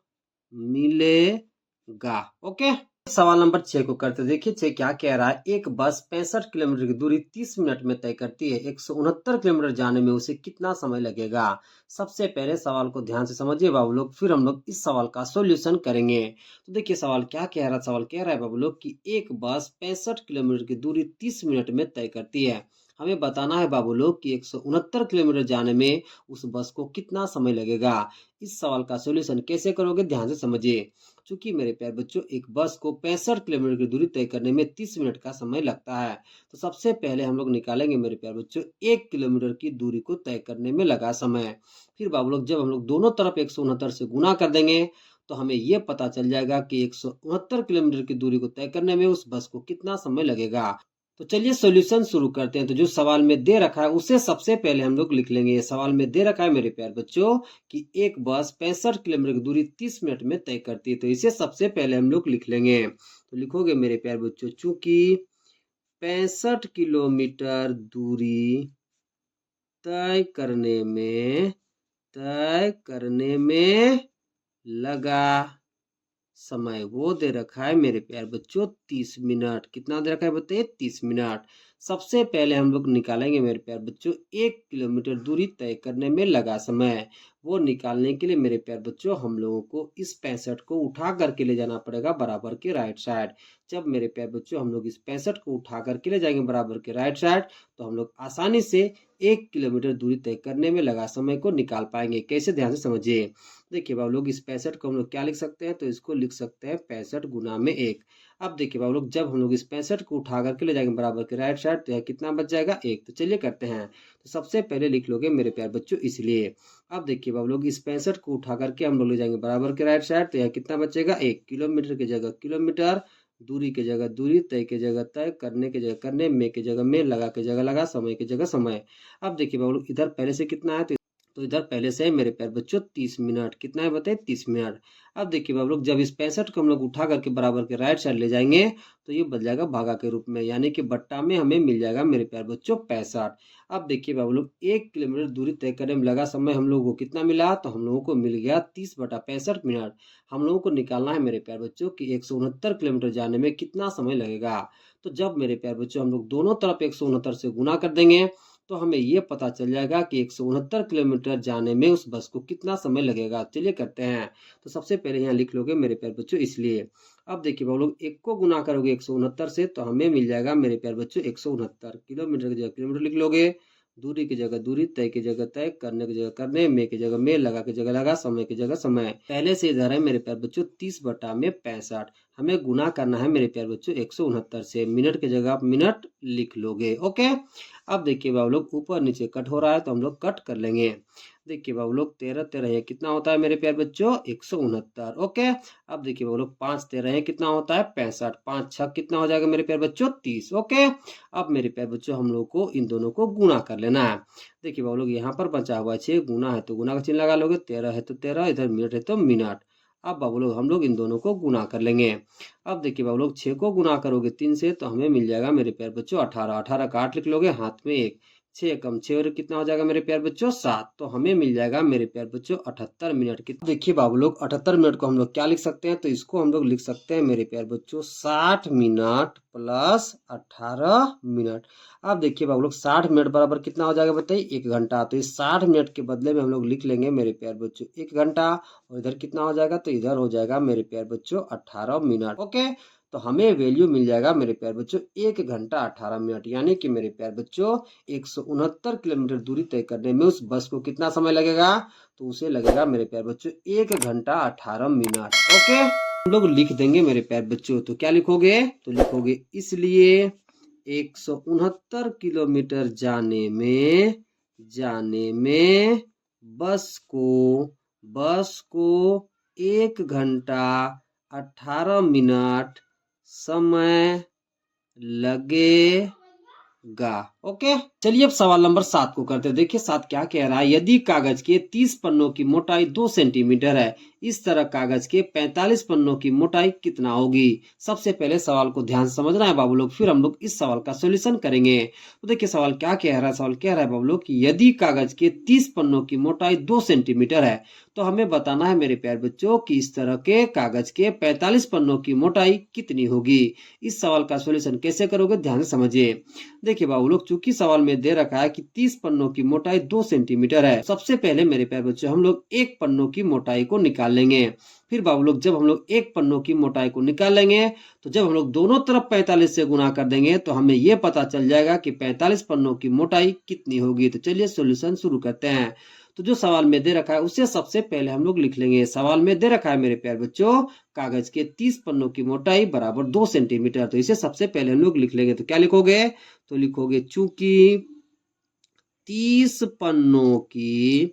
मिलेगा। ओके, सवाल नंबर 6 को करते देखिए 6 क्या कह रहा है। एक बस 65 किलोमीटर की दूरी 30 मिनट में तय करती है। 169 किलोमीटर जाने में उसे कितना समय लगेगा। सबसे पहले सवाल को ध्यान से समझिए बाबू लोग, फिर हम लोग इस सवाल का सॉल्यूशन करेंगे। तो देखिए सवाल क्या कह रहा है। सवाल कह रहा है बाबू लोग कि एक बस 65 किलोमीटर की दूरी 30 मिनट में तय करती है। हमें बताना है बाबू लोग कि 169 किलोमीटर जाने में उस बस को कितना समय लगेगा। इस सवाल का सॉल्यूशन कैसे करोगे ध्यान से समझिए। चूंकि मेरे प्यारे बच्चों एक बस को 65 किलोमीटर की दूरी तय करने में 30 मिनट का समय लगता है। तो सबसे पहले हम लोग निकालेंगे मेरे प्यारे बच्चों 1 किलोमीटर की दूरी को तय करने में लगा समय। फिर बाबू लोग जब हम लोग दोनों तरफ 169 से गुना कर देंगे तो हमें यह पता चल जाएगा कि 169 किलोमीटर की दूरी को तय करने में उस बस को कितना समय लगेगा। तो चलिए सॉल्यूशन शुरू करते हैं। तो जो सवाल में दे रखा है उसे सबसे पहले हम लोग लिख लेंगे। ये सवाल में दे रखा है मेरे प्यारे बच्चों कि एक बस 65 किलोमीटर की दूरी 30 मिनट में तय करती है। तो इसे सबसे पहले हम लोग लिख लेंगे। तो लिखोगे मेरे प्यारे बच्चों चूंकि 65 किलोमीटर दूरी तय करने में लगा समय वो दे रखा है मेरे प्यारे बच्चों 30 मिनट। कितना दे रखा है बताइए 30 मिनट। सबसे पहले हम लोग निकालेंगे मेरे प्यारे बच्चों 1 किलोमीटर दूरी तय करने में लगा समय। वो निकालने के लिए मेरे प्यारे बच्चों हम लोगों को इस 65 को उठा करके ले जाना पड़ेगा बराबर के राइट साइड। जब मेरे प्यारे बच्चों हम लोग इस 65 को उठा करके ले जाएंगे बराबर के राइट साइड तो हम लोग आसानी से 1 किलोमीटर दूरी तय करने में लगा समय को निकाल पाएंगे। कैसे ध्यान से समझिए। देखिए बाबू लोग इस 65 को हम लोग क्या लिख सकते हैं तो इसको लिख सकते हैं 65 गुना में 1। अब देखिए बाबू लोग जब हम लोग इस 65 को उठा करके ले जाएंगे बराबर के राइट साइड तो यह कितना बच जाएगा 1। तो चलिए करते हैं। तो सबसे पहले लिख लोगे मेरे प्यारे बच्चों इसलिए। अब देखिए बाबू लोग इस 65 को उठा करके हम लोग ले जाएंगे बराबर के राइट साइड तो यह कितना बचेगा 1। किलोमीटर की जगह किलोमीटर, दूरी की जगह दूरी, तय की जगह तय, करने की जगह करने, में की जगह में, लगा की जगह लगा, समय की जगह समय। अब देखिए बाबू लोग इधर पहले से कितना है तो इधर पहले से है मेरे प्यारे बच्चों 30 मिनट। कितना है बताइए 30 मिनट। अब देखिए बाबू लोग जब इस 65 को हम लोग उठा करके बराबर के राइट साइड ले जाएंगे तो ये बन जाएगा भागा के रूप में, यानी कि बट्टा में हमें मिल जाएगा मेरे प्यारे बच्चों 65। अब देखिए बाबू लोग 1 किलोमीटर दूरी तय करने में लगा समय हम लोगों को कितना मिला तो हम लोगों को मिल गया 30/65 मिनट। हम लोगों को निकालना है मेरे प्यारे बच्चों कि 169 किलोमीटर जाने में कितना समय लगेगा। तो जब मेरे प्यारे बच्चों हम लोग दोनों तरफ 169 से गुना कर देंगे तो हमें ये पता चल जाएगा कि 169 किलोमीटर जाने में उस बस को कितना समय लगेगा। चलिए करते हैं। तो सबसे पहले यहाँ लिख लोगे मेरे प्यारे बच्चों इसलिए। अब देखिए बाबू लोग 1 को गुना करोगे 169 से तो हमें मिल जाएगा मेरे प्यारे बच्चों 169। किलोमीटर की जगह किलोमीटर लिख लोगे, दूरी की जगह दूरी, तय की जगह तय, करने की जगह करने, में की जगह में, लगा की जगह लगा, समय की जगह समय। पहले से इधर है मेरे प्यारे बच्चों 30/65। हमें गुना करना है मेरे प्यारे बच्चों 169 से। मिनट की जगह आप मिनट लिख लोगे। ओके, अब देखिए बाबू लोग ऊपर नीचे कट हो रहा है तो हम लोग कट कर लेंगे। देखिए बाबू लोग 13 13 ये कितना होता है मेरे प्यारे बच्चों 169। ओके, अब देखिए बाबू लोग 5 13 ये कितना होता है 65। 5 6 कितना हो जाएगा मेरे प्यारे बच्चों 30। ओके, अब मेरे प्यारे बच्चों हम लोग को इन दोनों को गुना कर लेना है। देखिए बाबू लोग यहाँ पर बचा हुआ 6, गुना है तो गुना का चिन्ह लगा लोगे, 13 है तो 13, इधर मिनट है तो मिनट। अब बाबू लोग हम लोग इन दोनों को गुना कर लेंगे। अब देखिए बाबू लोग 6 को गुना करोगे 3 से तो हमें मिल जाएगा मेरे प्यारे बच्चों 18। 18 का 8 लिख लोगे, हाथ में 1, 6 कम 6 और कितना हो जाएगा मेरे प्यारे बच्चों 7। तो हमें मिल जाएगा मेरे प्यारे बच्चों 78 मिनट की। देखिए बाबू लोग 78 मिनट को हम लोग क्या लिख सकते हैं, तो इसको हम लोग लिख सकते हैं मेरे प्यारे बच्चों 60 मिनट प्लस 18 मिनट। अब देखिए बाबू लोग 60 मिनट बराबर कितना हो जाएगा बताइए 1 घंटा। तो इस 60 मिनट के बदले में हम लोग लिख लेंगे मेरे प्यारे बच्चों 1 घंटा, और इधर कितना हो जाएगा, तो इधर हो जाएगा मेरे प्यारे बच्चों 18 मिनट। ओके, तो हमें वैल्यू मिल जाएगा मेरे प्यारे बच्चों 1 घंटा 18 मिनट, यानी कि मेरे प्यारे बच्चों 169 किलोमीटर दूरी तय करने में उस बस को कितना समय लगेगा, तो उसे लगेगा मेरे प्यारे बच्चों 1 घंटा 18 मिनट। ओके, हम लोग लिख देंगे मेरे प्यारे बच्चों। तो क्या लिखोगे, तो लिखोगे इसलिए 169 किलोमीटर जाने में बस को 1 घंटा 18 मिनट समय लगेगा। ओके, चलिए अब सवाल नंबर 7 को करते हैं। देखिए 7 क्या कह रहा है, यदि कागज के 30 पन्नों की मोटाई 2 सेंटीमीटर है, इस तरह कागज के 45 पन्नों की मोटाई कितना होगी। सबसे पहले सवाल को ध्यान से समझना है बाबू लोग, फिर हम लोग इस सवाल का सोल्यूशन करेंगे। तो देखिए सवाल क्या कह रहा है, सवाल कह रहा है बाबू लोग कि यदि कागज के 30 पन्नों की मोटाई 2 सेंटीमीटर है, तो हमें बताना है मेरे प्यारे बच्चों कि इस तरह के कागज के 45 पन्नों की मोटाई कितनी होगी। इस सवाल का सोल्यूशन कैसे करोगे, ध्यान से समझिए। देखिए बाबू लोग चूंकि सवाल में दे रखा है कि 30 पन्नों की मोटाई 2 सेंटीमीटर है, सबसे पहले मेरे प्यारे बच्चों हम लोग एक पन्नों की मोटाई को निकाल लेंगे। फिर बाबू लोग जब हम लोग एक पन्नों की मोटाई को निकाल लेंगे, तो जब हम लोग दोनों तरफ 45 से गुना कर देंगे तो हमें यह पता चल जाएगा कि 45 पन्नों की मोटाई कितनी होगी। तो चलिए सोल्यूशन शुरू करते हैं। तो जो सवाल में दे रखा है उसे सबसे पहले हम लोग लिख लेंगे। सवाल में दे रखा है मेरे प्यारे बच्चों कागज के 30 पन्नों की मोटाई बराबर 2 सेंटीमीटर। तो इसे सबसे पहले हम लोग लिख लेंगे। तो क्या लिखोगे, तो लिखोगे चूंकि 30 पन्नों की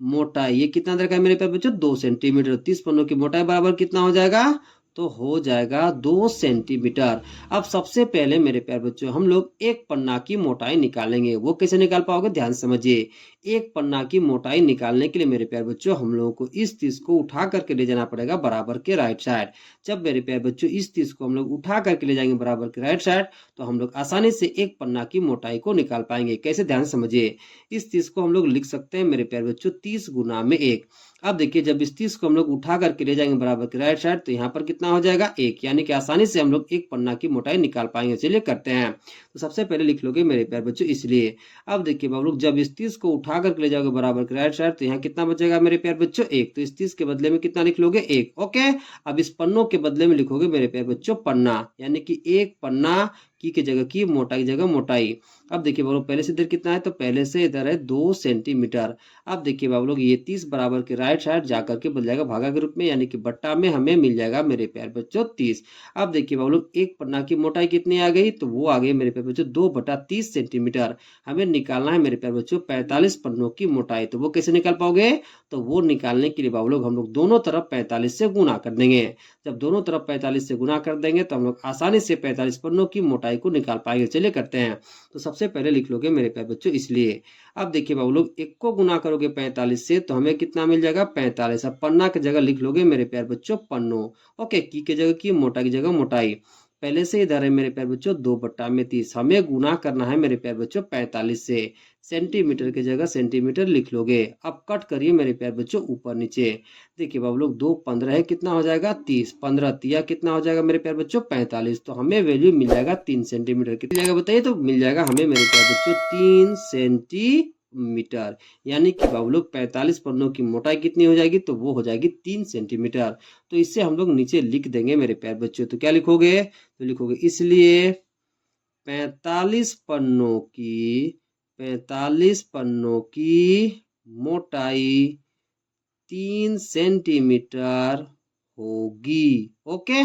मोटाई, ये कितना दे रखा है मेरे प्यारे बच्चों 2 सेंटीमीटर। 30 पन्नों की मोटाई बराबर कितना हो जाएगा, तो हो जाएगा 2 सेंटीमीटर। अब सबसे पहले मेरे प्यारे बच्चों हम लोग एक पन्ना की मोटाई निकालेंगे। वो कैसे निकाल पाओगे, ध्यान समझिए। एक पन्ना की मोटाई निकालने के लिए मेरे प्यारे बच्चों हम लोगों को इस 30 को उठा करके ले जाना पड़ेगा बराबर के राइट साइड। जब मेरे प्यारे बच्चों इस 30 को हम लोग उठा करके ले जाएंगे बराबर के राइट साइड, तो हम लोग आसानी से एक पन्ना की मोटाई को निकाल पाएंगे। कैसे, ध्यान समझिए। इस 30 को हम लोग लिख सकते हैं मेरे प्यारे बच्चों 30 गुना में 1। अब देखिए जब इस 30 को हम लोग उठा करके ले जाएंगे बराबर के राइट साइड, तो यहाँ पर कितना हो जाएगा 1, यानी कि आसानी से हम लोग एक पन्ना की मोटाई निकाल पाएंगे। चलिए करते हैं। तो सबसे पहले लिख लोगे मेरे प्यारे बच्चों इसलिए। अब देखिए बाबू लोग जब इस 30 को उठा करके ले जाओगे बराबर के राइट साइड, तो यहाँ कितना बचेगा मेरे प्यारे बच्चों 1। तो इस 30 के बदले में कितना लिख लोगे 1। ओके, अब इस पन्नों के बदले में लिखोगे मेरे प्यारे बच्चों पन्ना, यानी कि एक पन्ना की जगह की, मोटाई जगह मोटाई। अब देखिए बाबू लोग पहले से इधर कितना है, तो पहले से इधर है 2 सेंटीमीटर। अब देखिए बाबू लोग ये 30 बराबर के राइट साइड जाकर के बदल जाएगा भागा के रूप में, यानी कि बट्टा में हमें मिल जाएगा मेरे प्यारे बच्चों 30। अब देखिए बाबू लोग एक पन्ना की मोटाई कितनी आ गई, तो वो आ गई मेरे प्यारे बच्चों 2/30 सेंटीमीटर। हमें निकालना है मेरे प्यारे बच्चों 45 पन्नों की मोटाई। तो वो कैसे निकाल पाओगे, तो वो निकालने के लिए बाबू लोग हम लोग दोनों तरफ 45 से गुना कर देंगे। जब दोनों तरफ 45 से गुना कर देंगे तो हम लोग आसानी से 45 पन्नों की मोटाई को निकाल पाएंगे। चलिए करते हैं। तो सबसे पहले लिख लोगे मेरे प्यारे बच्चों इसलिए। अब देखिए बाबू लोग 1 को गुना करोगे 45 से तो हमें कितना मिल जाएगा 45। अब पन्ना की जगह लिख लोगे मेरे प्यारे बच्चों पन्नों। ओके, की जगह की, मोटाई की जगह मोटाई। पहले से इधर है मेरे प्यारे बच्चों 2/30। हमें गुना करना है मेरे प्यारे बच्चों 45 से। सेंटीमीटर की जगह सेंटीमीटर लिख लोगे। अब कट करिए मेरे प्यारे बच्चों ऊपर नीचे। देखिए बाबू लोग 2 15 है, कितना हो जाएगा 30। 15 तिया कितना हो जाएगा मेरे प्यारे बच्चों 45। तो हमें वैल्यू मिल जाएगा 3 सेंटीमीटर। कितनी जाएगा बताइए, तो मिल जाएगा हमें मेरे प्यारे बच्चों 3 सेंटीमीटर। यानी कि बाबू लोग 45 पन्नों की मोटाई कितनी हो जाएगी, तो वो हो जाएगी 3 सेंटीमीटर। तो इससे हम लोग नीचे लिख देंगे मेरे प्यारे बच्चों। तो क्या लिखोगे, तो लिखोगे इसलिए 45 पन्नों की मोटाई 3 सेंटीमीटर होगी। ओके,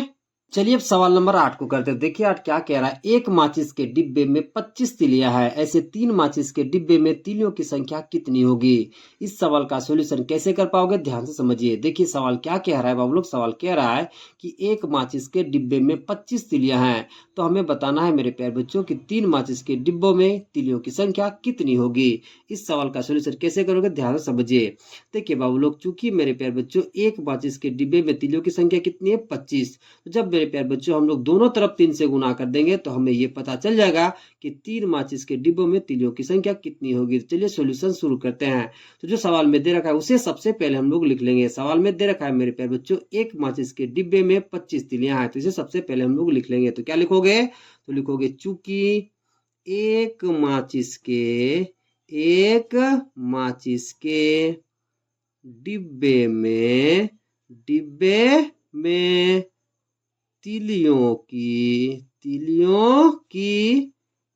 चलिए अब सवाल नंबर 8 को करते हैं। देखिए 8 क्या कह रहा है, एक माचिस के डिब्बे में 25 तिलियां है, ऐसे 3 माचिस के डिब्बे में तिलियों की संख्या कितनी होगी। इस सवाल का सॉल्यूशन कैसे कर पाओगे, ध्यान से समझिए। देखिए सवाल क्या कह रहा है बाबू लोग, सवाल कह रहा है कि एक माचिस के डिब्बे में 25 तिलियां हैं, तो हमें बताना है मेरे प्यारे बच्चों कि 3 माचिस के डिब्बों में तिलियों की संख्या कितनी होगी। इस सवाल का सॉल्यूशन कैसे करोगे, ध्यान से समझिए। देखिए बाबू लोग, चूंकि मेरे प्यारे बच्चों एक माचिस के डिब्बे में तिलियों की संख्या कितनी है, 25। तो जब मेरे प्यारे बच्चों हम लोग दोनों तरफ 3 से गुना कर देंगे तो हमें ये पता चल जाएगा कि 3 माचिस के डिब्बों में तिलियों की संख्या कितनी होगी। चलिए सॉल्यूशन शुरू करते हैं। तो जो सवाल में दे रखा है उसे सबसे पहले हम लोग लिख लेंगे। सवाल में दे रखा है मेरे प्यारे बच्चों एक माचिस के डिब्बे में 25 तिलियां हैं, तो इसे सबसे पहले हम लोग लिख लेंगे। तो क्या लिखोगे, तो लिखोगे चूंकि एक माचिस के डिब्बे में तिलियों की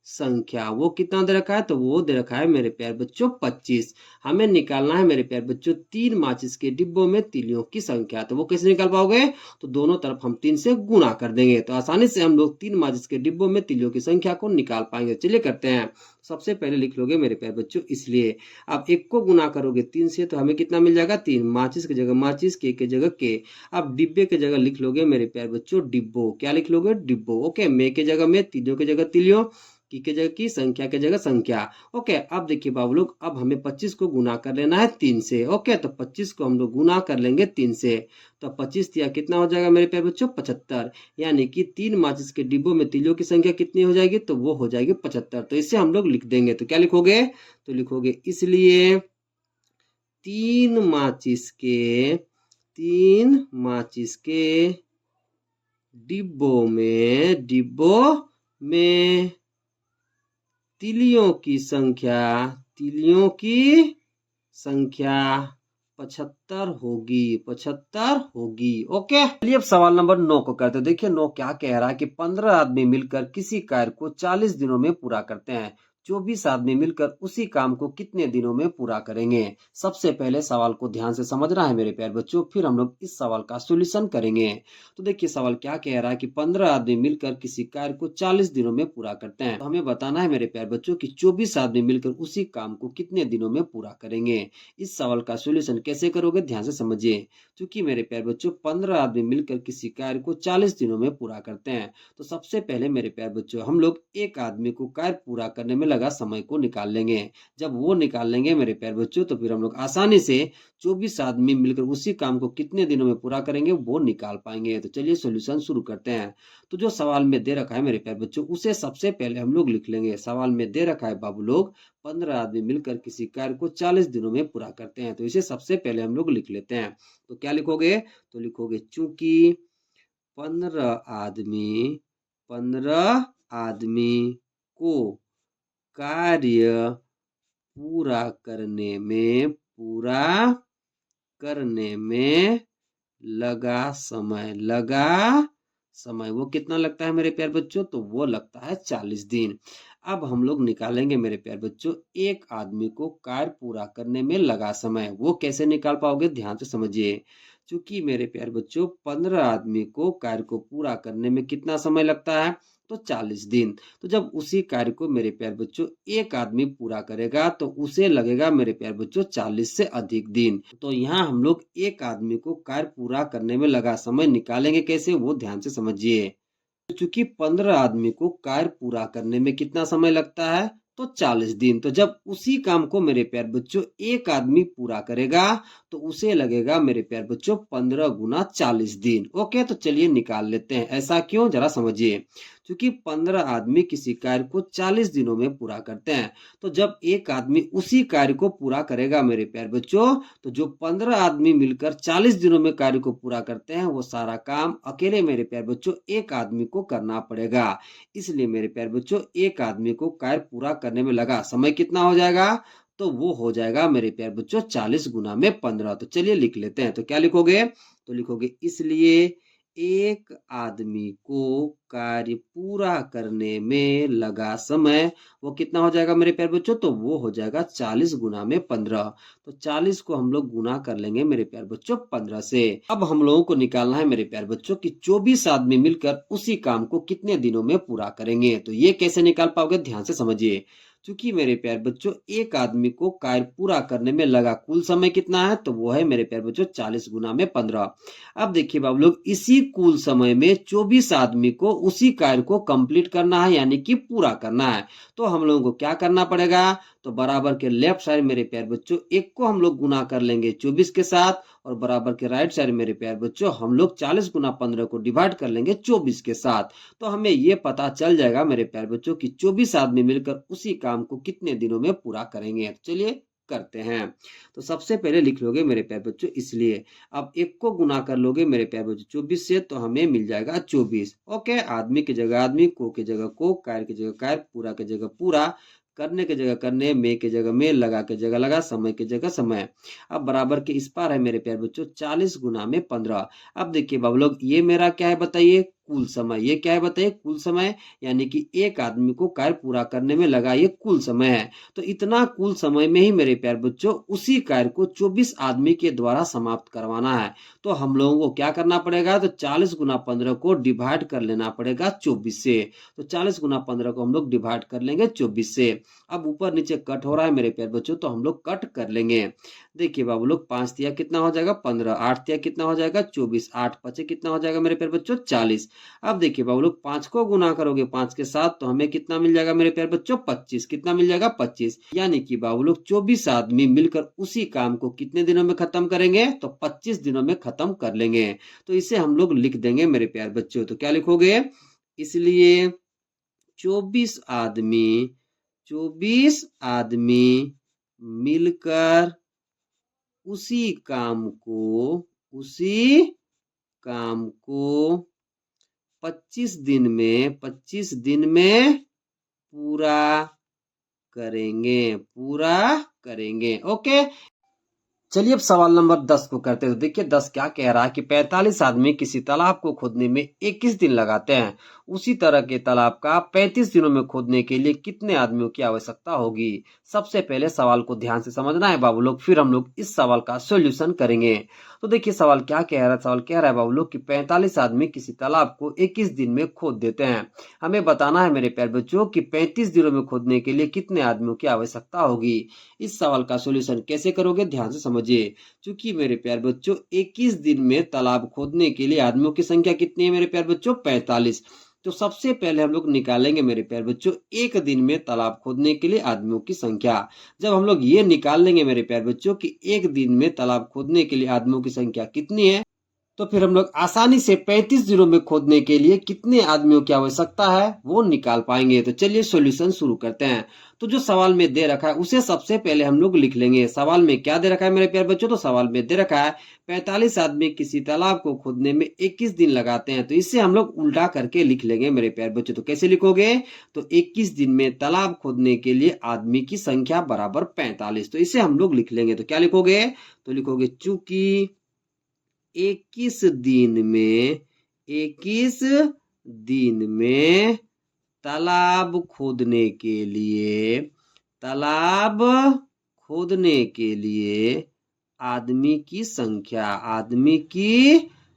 संख्या वो कितना दे रखा है, तो वो दे रखा है मेरे प्यारे बच्चों 25। हमें निकालना है मेरे प्यारे बच्चों 3 माचिस के डिब्बों में तिलियों की संख्या। तो वो कैसे निकाल पाओगे, तो दोनों तरफ हम 3 से गुना कर देंगे, तो आसानी से हम लोग 3 माचिस के डिब्बों में तिलियों की संख्या को निकाल पाएंगे। चलिए करते हैं। सबसे पहले लिख लोगे मेरे प्यारे बच्चों, इसलिए अब एक को गुना करोगे 3 से तो हमें कितना मिल जाएगा, 3। माचिस की जगह माचिस, के जगह के। अब डिब्बे की जगह लिख लोगे मेरे प्यारे बच्चों डिब्बो। क्या लिख लोगे, डिब्बो। ओके, में के जगह में, तिलियों की जगह तिलियों, की जगह की, संख्या की जगह संख्या। ओके, अब देखिए बाबू लोग, अब हमें 25 को गुना कर लेना है 3 से। ओके, तो 25 को हम लोग गुना कर लेंगे 3 से, तो 25 तिया कितना हो जाएगा मेरे प्यारे बच्चों, 75। यानी कि 3 माचिस के डिब्बों में तिलियों की संख्या कितनी हो जाएगी, तो वो हो जाएगी 75। तो इसे हम लोग लिख देंगे। तो क्या लिखोगे, तो लिखोगे इसलिए 3 माचिस के डिब्बों में तिलियों की संख्या 75 होगी। ओके, चलिए अब सवाल नंबर 9 को करते हैं। देखिए 9 क्या कह रहा है कि 15 आदमी मिलकर किसी कार्य को 40 दिनों में पूरा करते हैं, 24 आदमी मिलकर उसी काम को कितने दिनों में पूरा करेंगे। सबसे पहले सवाल को ध्यान से समझना है मेरे प्यारे बच्चों, फिर हम लोग इस सवाल का सॉल्यूशन करेंगे। तो देखिए सवाल क्या कह रहा है कि 15 आदमी मिलकर किसी कार्य को 40 दिनों में पूरा करते हैं, तो हमें बताना है मेरे प्यारे बच्चों कि 24 आदमी मिलकर उसी काम को कितने दिनों में पूरा करेंगे। इस सवाल का सॉल्यूशन कैसे करोगे, ध्यान से समझिए। क्योंकि मेरे प्यारे बच्चों 15 आदमी मिलकर किसी कार्य को 40 दिनों में पूरा करते हैं, तो सबसे पहले मेरे प्यारे बच्चों हम लोग एक आदमी को कार्य पूरा करने में लगा समय को निकाल लेंगे। जब वो निकाल लेंगे मेरे प्यारे बच्चों, तो फिर हम लोग आसानी से 24 आदमी मिलकर उसी काम को कितने दिनों में पूरा करेंगे वो निकाल पाएंगे। तो चलिए सॉल्यूशन शुरू करते हैं। तो जो सवाल में दे रखा है मेरे प्यारे बच्चों उसे सबसे पहले हम लोग लिख लेंगे। सवाल में दे रखा है बाबू लोग 15 आदमी मिलकर किसी कार्य को 40 दिनों में पूरा करते हैं, तो इसे सबसे पहले हम लोग लिख लेते हैं। तो क्या लिखोगे, तो लिखोगे चूंकि 15 आदमी को कार्य पूरा करने में लगा समय वो कितना लगता है मेरे प्यारे बच्चों, तो वो लगता है 40 दिन। अब हम लोग निकालेंगे मेरे प्यारे बच्चों एक आदमी को कार्य पूरा करने में लगा समय। वो कैसे निकाल पाओगे, ध्यान से समझिए। क्योंकि मेरे प्यारे बच्चों 15 आदमी को कार्य को पूरा करने में कितना समय लगता है, तो 40 दिन। तो जब उसी कार्य को मेरे प्यारे बच्चों एक आदमी पूरा करेगा तो उसे लगेगा मेरे प्यारे बच्चों 40 से अधिक दिन। तो यहाँ हम लोग एक आदमी को कार्य पूरा करने में लगा समय निकालेंगे कैसे, वो ध्यान से समझिए। चूंकि 15 आदमी को कार्य पूरा करने में कितना समय लगता है, तो 40 दिन। तो जब उसी काम को मेरे प्यारे बच्चों एक आदमी पूरा करेगा तो उसे लगेगा मेरे प्यारे बच्चों 15 गुना 40 दिन। ओके, तो चलिए निकाल लेते हैं। ऐसा क्यों, जरा समझिए। क्योंकि 15 आदमी किसी कार्य को 40 दिनों में पूरा करते हैं, तो जब एक आदमी उसी कार्य को पूरा करेगा मेरे प्यारे बच्चों, तो जो 15 आदमी मिलकर 40 दिनों में कार्य को पूरा करते हैं वो सारा काम अकेले मेरे प्यारे बच्चों एक आदमी को करना पड़ेगा। इसलिए मेरे प्यारे बच्चों एक आदमी को कार्य पूरा करने में लगा समय कितना हो जाएगा, तो वो हो जाएगा मेरे प्यारे बच्चों 40 गुना में 15। तो चलिए लिख लेते हैं। तो क्या लिखोगे, तो लिखोगे इसलिए एक आदमी को कार्य पूरा करने में लगा समय वो कितना हो जाएगा मेरे प्यारे बच्चों? तो वो हो जाएगा 40 गुना में 15। तो 40 को हम लोग गुना कर लेंगे मेरे प्यारे बच्चों 15 से। अब हम लोगों को निकालना है मेरे प्यारे बच्चों कि 24 आदमी मिलकर उसी काम को कितने दिनों में पूरा करेंगे। तो ये कैसे निकाल पाओगे, ध्यान से समझिए। क्योंकि मेरे प्यारे बच्चों एक आदमी को कार्य पूरा करने में लगा कुल समय कितना है? तो वो है मेरे प्यारे बच्चों 40 गुना में 15। अब देखिए बाबू लोग, इसी कुल समय में 24 आदमी को उसी कार्य को कंप्लीट करना है, यानी कि पूरा करना है। तो हम लोगों को क्या करना पड़ेगा? तो बराबर के लेफ्ट साइड मेरे प्यारे बच्चों एक को हम लोग गुना कर लेंगे 24 के साथ, और बराबर के राइट साइड मेरे प्यारे बच्चों हम लोग 40 गुना 15 को डिवाइड कर लेंगे 24 के साथ। तो हमें ये पता चल जाएगा मेरे प्यारे बच्चों कि 24 आदमी मिलकर उसी काम को कितने दिनों में पूरा करेंगे। चलिए करते हैं। तो सबसे पहले लिख लोगे मेरे प्यारे बच्चों इसलिए। अब एक को गुना कर लोगे मेरे प्यारे बच्चों 24 से, तो हमें मिल जाएगा 24। ओके, आदमी की जगह आदमी, को की जगह को, कार्य की जगह कार्य, पूरा की जगह पूरा, करने की जगह करने, में की जगह में, लगा की जगह लगा, समय की जगह समय। अब बराबर के इस पार है मेरे प्यारे बच्चों 40 गुना में 15। अब देखिए बाबू लोग, ये मेरा क्या है बताइए? कुल समय। ये क्या है बताइए? कुल समय, यानी कि एक आदमी को कार्य पूरा करने में लगा ये कुल समय है। तो इतना कुल समय में ही मेरे प्यारे बच्चों उसी कार्य को 24 आदमी के द्वारा समाप्त करवाना है। तो हम लोगों को क्या करना पड़ेगा? तो 40 गुना 15 को डिवाइड कर लेना पड़ेगा 24 से। तो 40 गुना 15 को हम लोग डिवाइड कर लेंगे 24 से। अब ऊपर नीचे कट हो रहा है मेरे प्यारे बच्चों, तो हम लोग कट कर लेंगे। देखिए बाबू लोग, 5 तिया कितना हो जाएगा? 15, 8 तिया कितना हो जाएगा? 24, 8 पचे कितना हो जाएगा मेरे प्यारे बच्चों? 40। अब देखिए बाबू लोग, 5 को गुना करोगे 5 के साथ, तो हमें कितना मिल जाएगा मेरे प्यारे बच्चों? 25। कितना मिल जाएगा? 25। यानी कि बाबू लोग 24 आदमी मिलकर उसी काम को कितने दिनों में खत्म करेंगे? तो 25 दिनों में खत्म कर लेंगे। तो इसे हम लोग लिख देंगे मेरे प्यारे बच्चों। तो क्या लिखोगे? इसलिए 24 आदमी 24 आदमी मिलकर उसी काम को उसी काम को 25 दिन में पूरा करेंगे। ओके, चलिए अब सवाल नंबर 10 को करते हैं। तो देखिए 10 क्या कह रहा है कि 45 आदमी किसी तालाब को खोदने में 21 दिन लगाते हैं। उसी तरह के तालाब का 35 दिनों में खोदने के लिए कितने आदमियों की आवश्यकता होगी? सबसे पहले सवाल को ध्यान से समझना है बाबू लोग, फिर हम लोग इस सवाल का सॉल्यूशन करेंगे। तो देखिए सवाल क्या कह रहा है? सवाल कह रहा है बाबू लोग कि 45 आदमी किसी तालाब को 21 दिन में खोद देते हैं। हमें बताना है मेरे प्यारे बच्चों कि 35 दिनों में खोदने के लिए कितने आदमियों की आवश्यकता होगी। इस सवाल का सॉल्यूशन कैसे करोगे, ध्यान से समझिए। क्योंकि मेरे प्यारे बच्चों 21 दिन में तालाब खोदने के लिए आदमियों की संख्या कितनी है मेरे प्यारे बच्चों? 45। तो सबसे पहले हम लोग निकालेंगे मेरे प्यारे बच्चों एक दिन में तालाब खोदने के लिए आदमियों की संख्या। जब हम लोग ये निकाल लेंगे मेरे प्यारे बच्चों कि एक दिन में तालाब खोदने के लिए आदमियों की संख्या कितनी है, तो फिर हम लोग आसानी से 35 दिनों में खोदने के लिए कितने आदमियों की आवश्यकता है वो निकाल पाएंगे। तो चलिए सॉल्यूशन शुरू करते हैं। तो जो सवाल में दे रखा है उसे सबसे पहले हम लोग लिख लेंगे। सवाल में क्या दे रखा है मेरे प्यारे बच्चों? तो सवाल में दे रखा है 45 आदमी किसी तालाब को खोदने में 21 दिन लगाते हैं। तो इससे हम लोग उल्टा करके लिख लेंगे मेरे प्यारे बच्चों। तो कैसे लिखोगे? तो 21 दिन में तालाब खोदने के लिए आदमी की संख्या बराबर 45। तो इसे हम लोग लिख लेंगे। तो क्या लिखोगे? तो लिखोगे चूंकि 21 दिन में तालाब खोदने के लिए आदमी की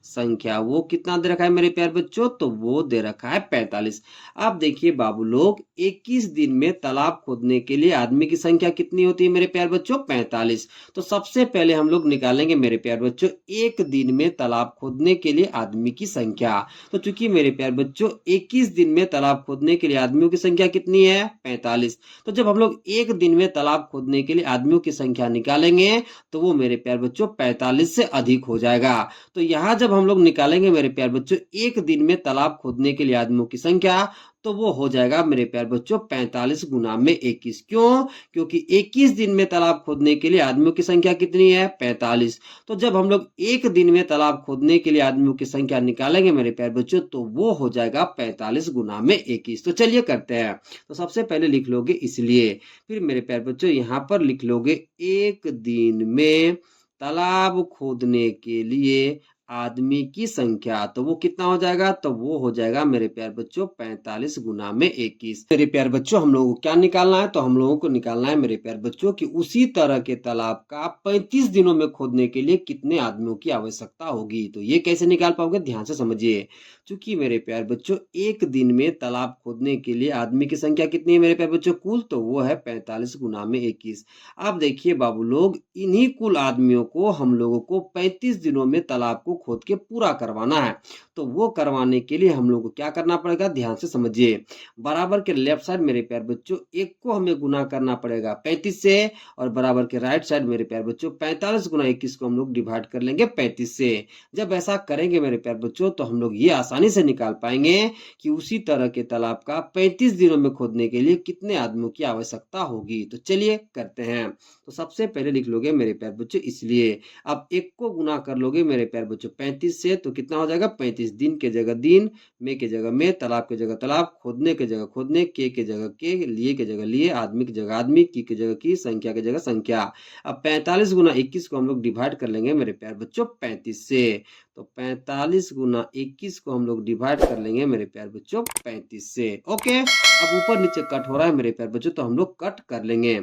संख्या वो कितना दे रखा है मेरे प्यारे बच्चों? तो वो दे रखा है 45। अब देखिए बाबू लोग 21 दिन में तालाब खोदने के लिए आदमी की संख्या कितनी होती है मेरे प्यारे बच्चों? 45। तो सबसे पहले हम लोग निकालेंगे मेरे प्यारे बच्चों एक दिन में तालाब खोदने के लिए आदमी की संख्या। तो चूंकि मेरे प्यारे बच्चों 21 दिन में तालाब खोदने के लिए आदमियों की संख्या कितनी है? 45। तो जब हम लोग एक दिन में तालाब खोदने के लिए आदमियों की संख्या निकालेंगे तो वो मेरे प्यारे बच्चों 45 से अधिक हो जाएगा। तो यहाँ जब हम लोग निकालेंगे मेरे प्यारे बच्चों एक दिन में तालाब खोदने के लिए आदमियों की संख्या, तो वो हो जाएगा मेरे प्यारे बच्चों 45 गुना में 21। क्यों? क्योंकि 21 दिन में तालाब खोदने के लिए आदमियों की संख्या कितनी है? 45। तो जब हम लोग एक दिन में तालाब खोदने के लिए आदमियों की संख्या निकालेंगे मेरे प्यारे बच्चों, तो वो हो जाएगा 45 गुना में 21। तो चलिए करते हैं। तो सबसे पहले लिख लोगे इसलिए, फिर मेरे प्यारे बच्चों यहाँ पर लिख लोगे एक दिन में तालाब खोदने के लिए आदमी की संख्या, तो वो कितना हो जाएगा, तो वो हो जाएगा मेरे प्यारे बच्चों 45 गुना में 21। मेरे प्यारे बच्चों हम लोगों को क्या निकालना है, तो हम लोगों को निकालना है मेरे प्यारे बच्चों कि उसी तरह के तालाब का 35 दिनों में खोदने के लिए कितने आदमियों की आवश्यकता होगी। तो ये कैसे निकाल पाओगे, ध्यान से समझिए। क्योंकि मेरे प्यारे बच्चों एक दिन में तालाब खोदने के लिए आदमी की संख्या कितनी है मेरे प्यारे बच्चों, कुल, तो वो है 45 गुना में 21। अब देखिए बाबू लोग, इन्हीं कुल आदमियों को हम लोगों को 35 दिनों में तालाब को खोद के पूरा करवाना है। तो वो करवाने के लिए हम लोग को क्या करना पड़ेगा, ध्यान से समझिए। बराबर के लेफ्ट साइड मेरे प्यारे बच्चों एक को हमें गुना करना पड़ेगा 35 से, और बराबर के राइट साइड मेरे प्यारे बच्चों 45 गुना 21 को हम लोग डिवाइड कर लेंगे 35 से। जब ऐसा करेंगे मेरे प्यारे बच्चों तो हम लोग ये आसानी से निकाल पाएंगे कि उसी तरह के तालाब का 35 दिनों में खोदने के लिए कितने आदमियों की आवश्यकता होगी। तो चलिए करते हैं। तो सबसे पहले लिख लोगे मेरे प्यारे बच्चों इसलिए। अब एक को गुना कर लोगे मेरे प्यारे बच्चों 35 से, तो कितना हो जाएगा 35, दिन के जगह दिन, में के जगह में, तालाब के जगह तालाब, खोदने के जगह खोदने, के जगह के, लिए के जगह लिए, आदमी की जगह आदमी, की जगह की, संख्या की जगह संख्या। अब 45 गुना 21 को हम लोग डिवाइड कर लेंगे मेरे प्यारे बच्चों 35 से। तो 45 गुना 21 को हम लोग डिवाइड कर लेंगे मेरे प्यारे बच्चों 35 से। ओके, अब ऊपर नीचे कट हो रहा है मेरे प्यारे बच्चों, तो हम लोग कट कर लेंगे।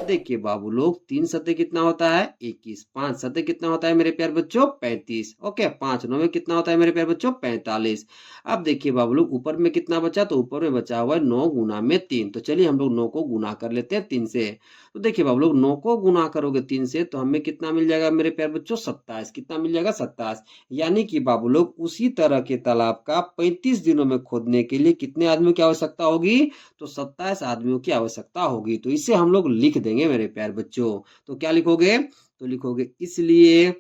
देखिए बाबू लोग, 3 सतह कितना होता है 21, 5 सतह कितना होता है मेरे प्यारे बच्चों 35। ओके, 5 9 में कितना होता है मेरे प्यारे बच्चों 45। अब देखिए बाबू लोग ऊपर में कितना बचा, तो ऊपर में बचा हुआ है 9 गुना में 3। तो चलिए हम लोग 9 को गुना कर लेते हैं 3 से। तो देखिए बाबू लोग 9 को गुना करोगे 3 से तो हमें कितना मिल जाएगा मेरे प्यारे बच्चों 27। कितना मिल जाएगा 27। यानी कि बाबू लोग उसी तरह के तालाब का 35 दिनों में खोदने के लिए कितने आदमियों की आवश्यकता होगी, तो 27 आदमियों की आवश्यकता होगी। तो इसे हम लोग लिख देंगे मेरे प्यारे बच्चों। तो क्या लिखोगे, तो लिखोगे इसलिए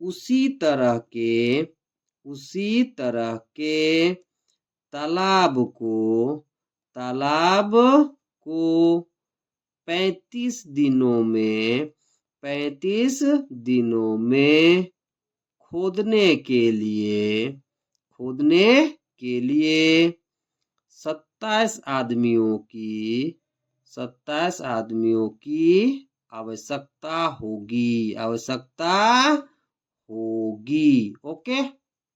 उसी तरह के तालाब को तालाब को 35 दिनों में 35 दिनों में खोदने के लिए 27 आदमियों की आवश्यकता होगी। ओके।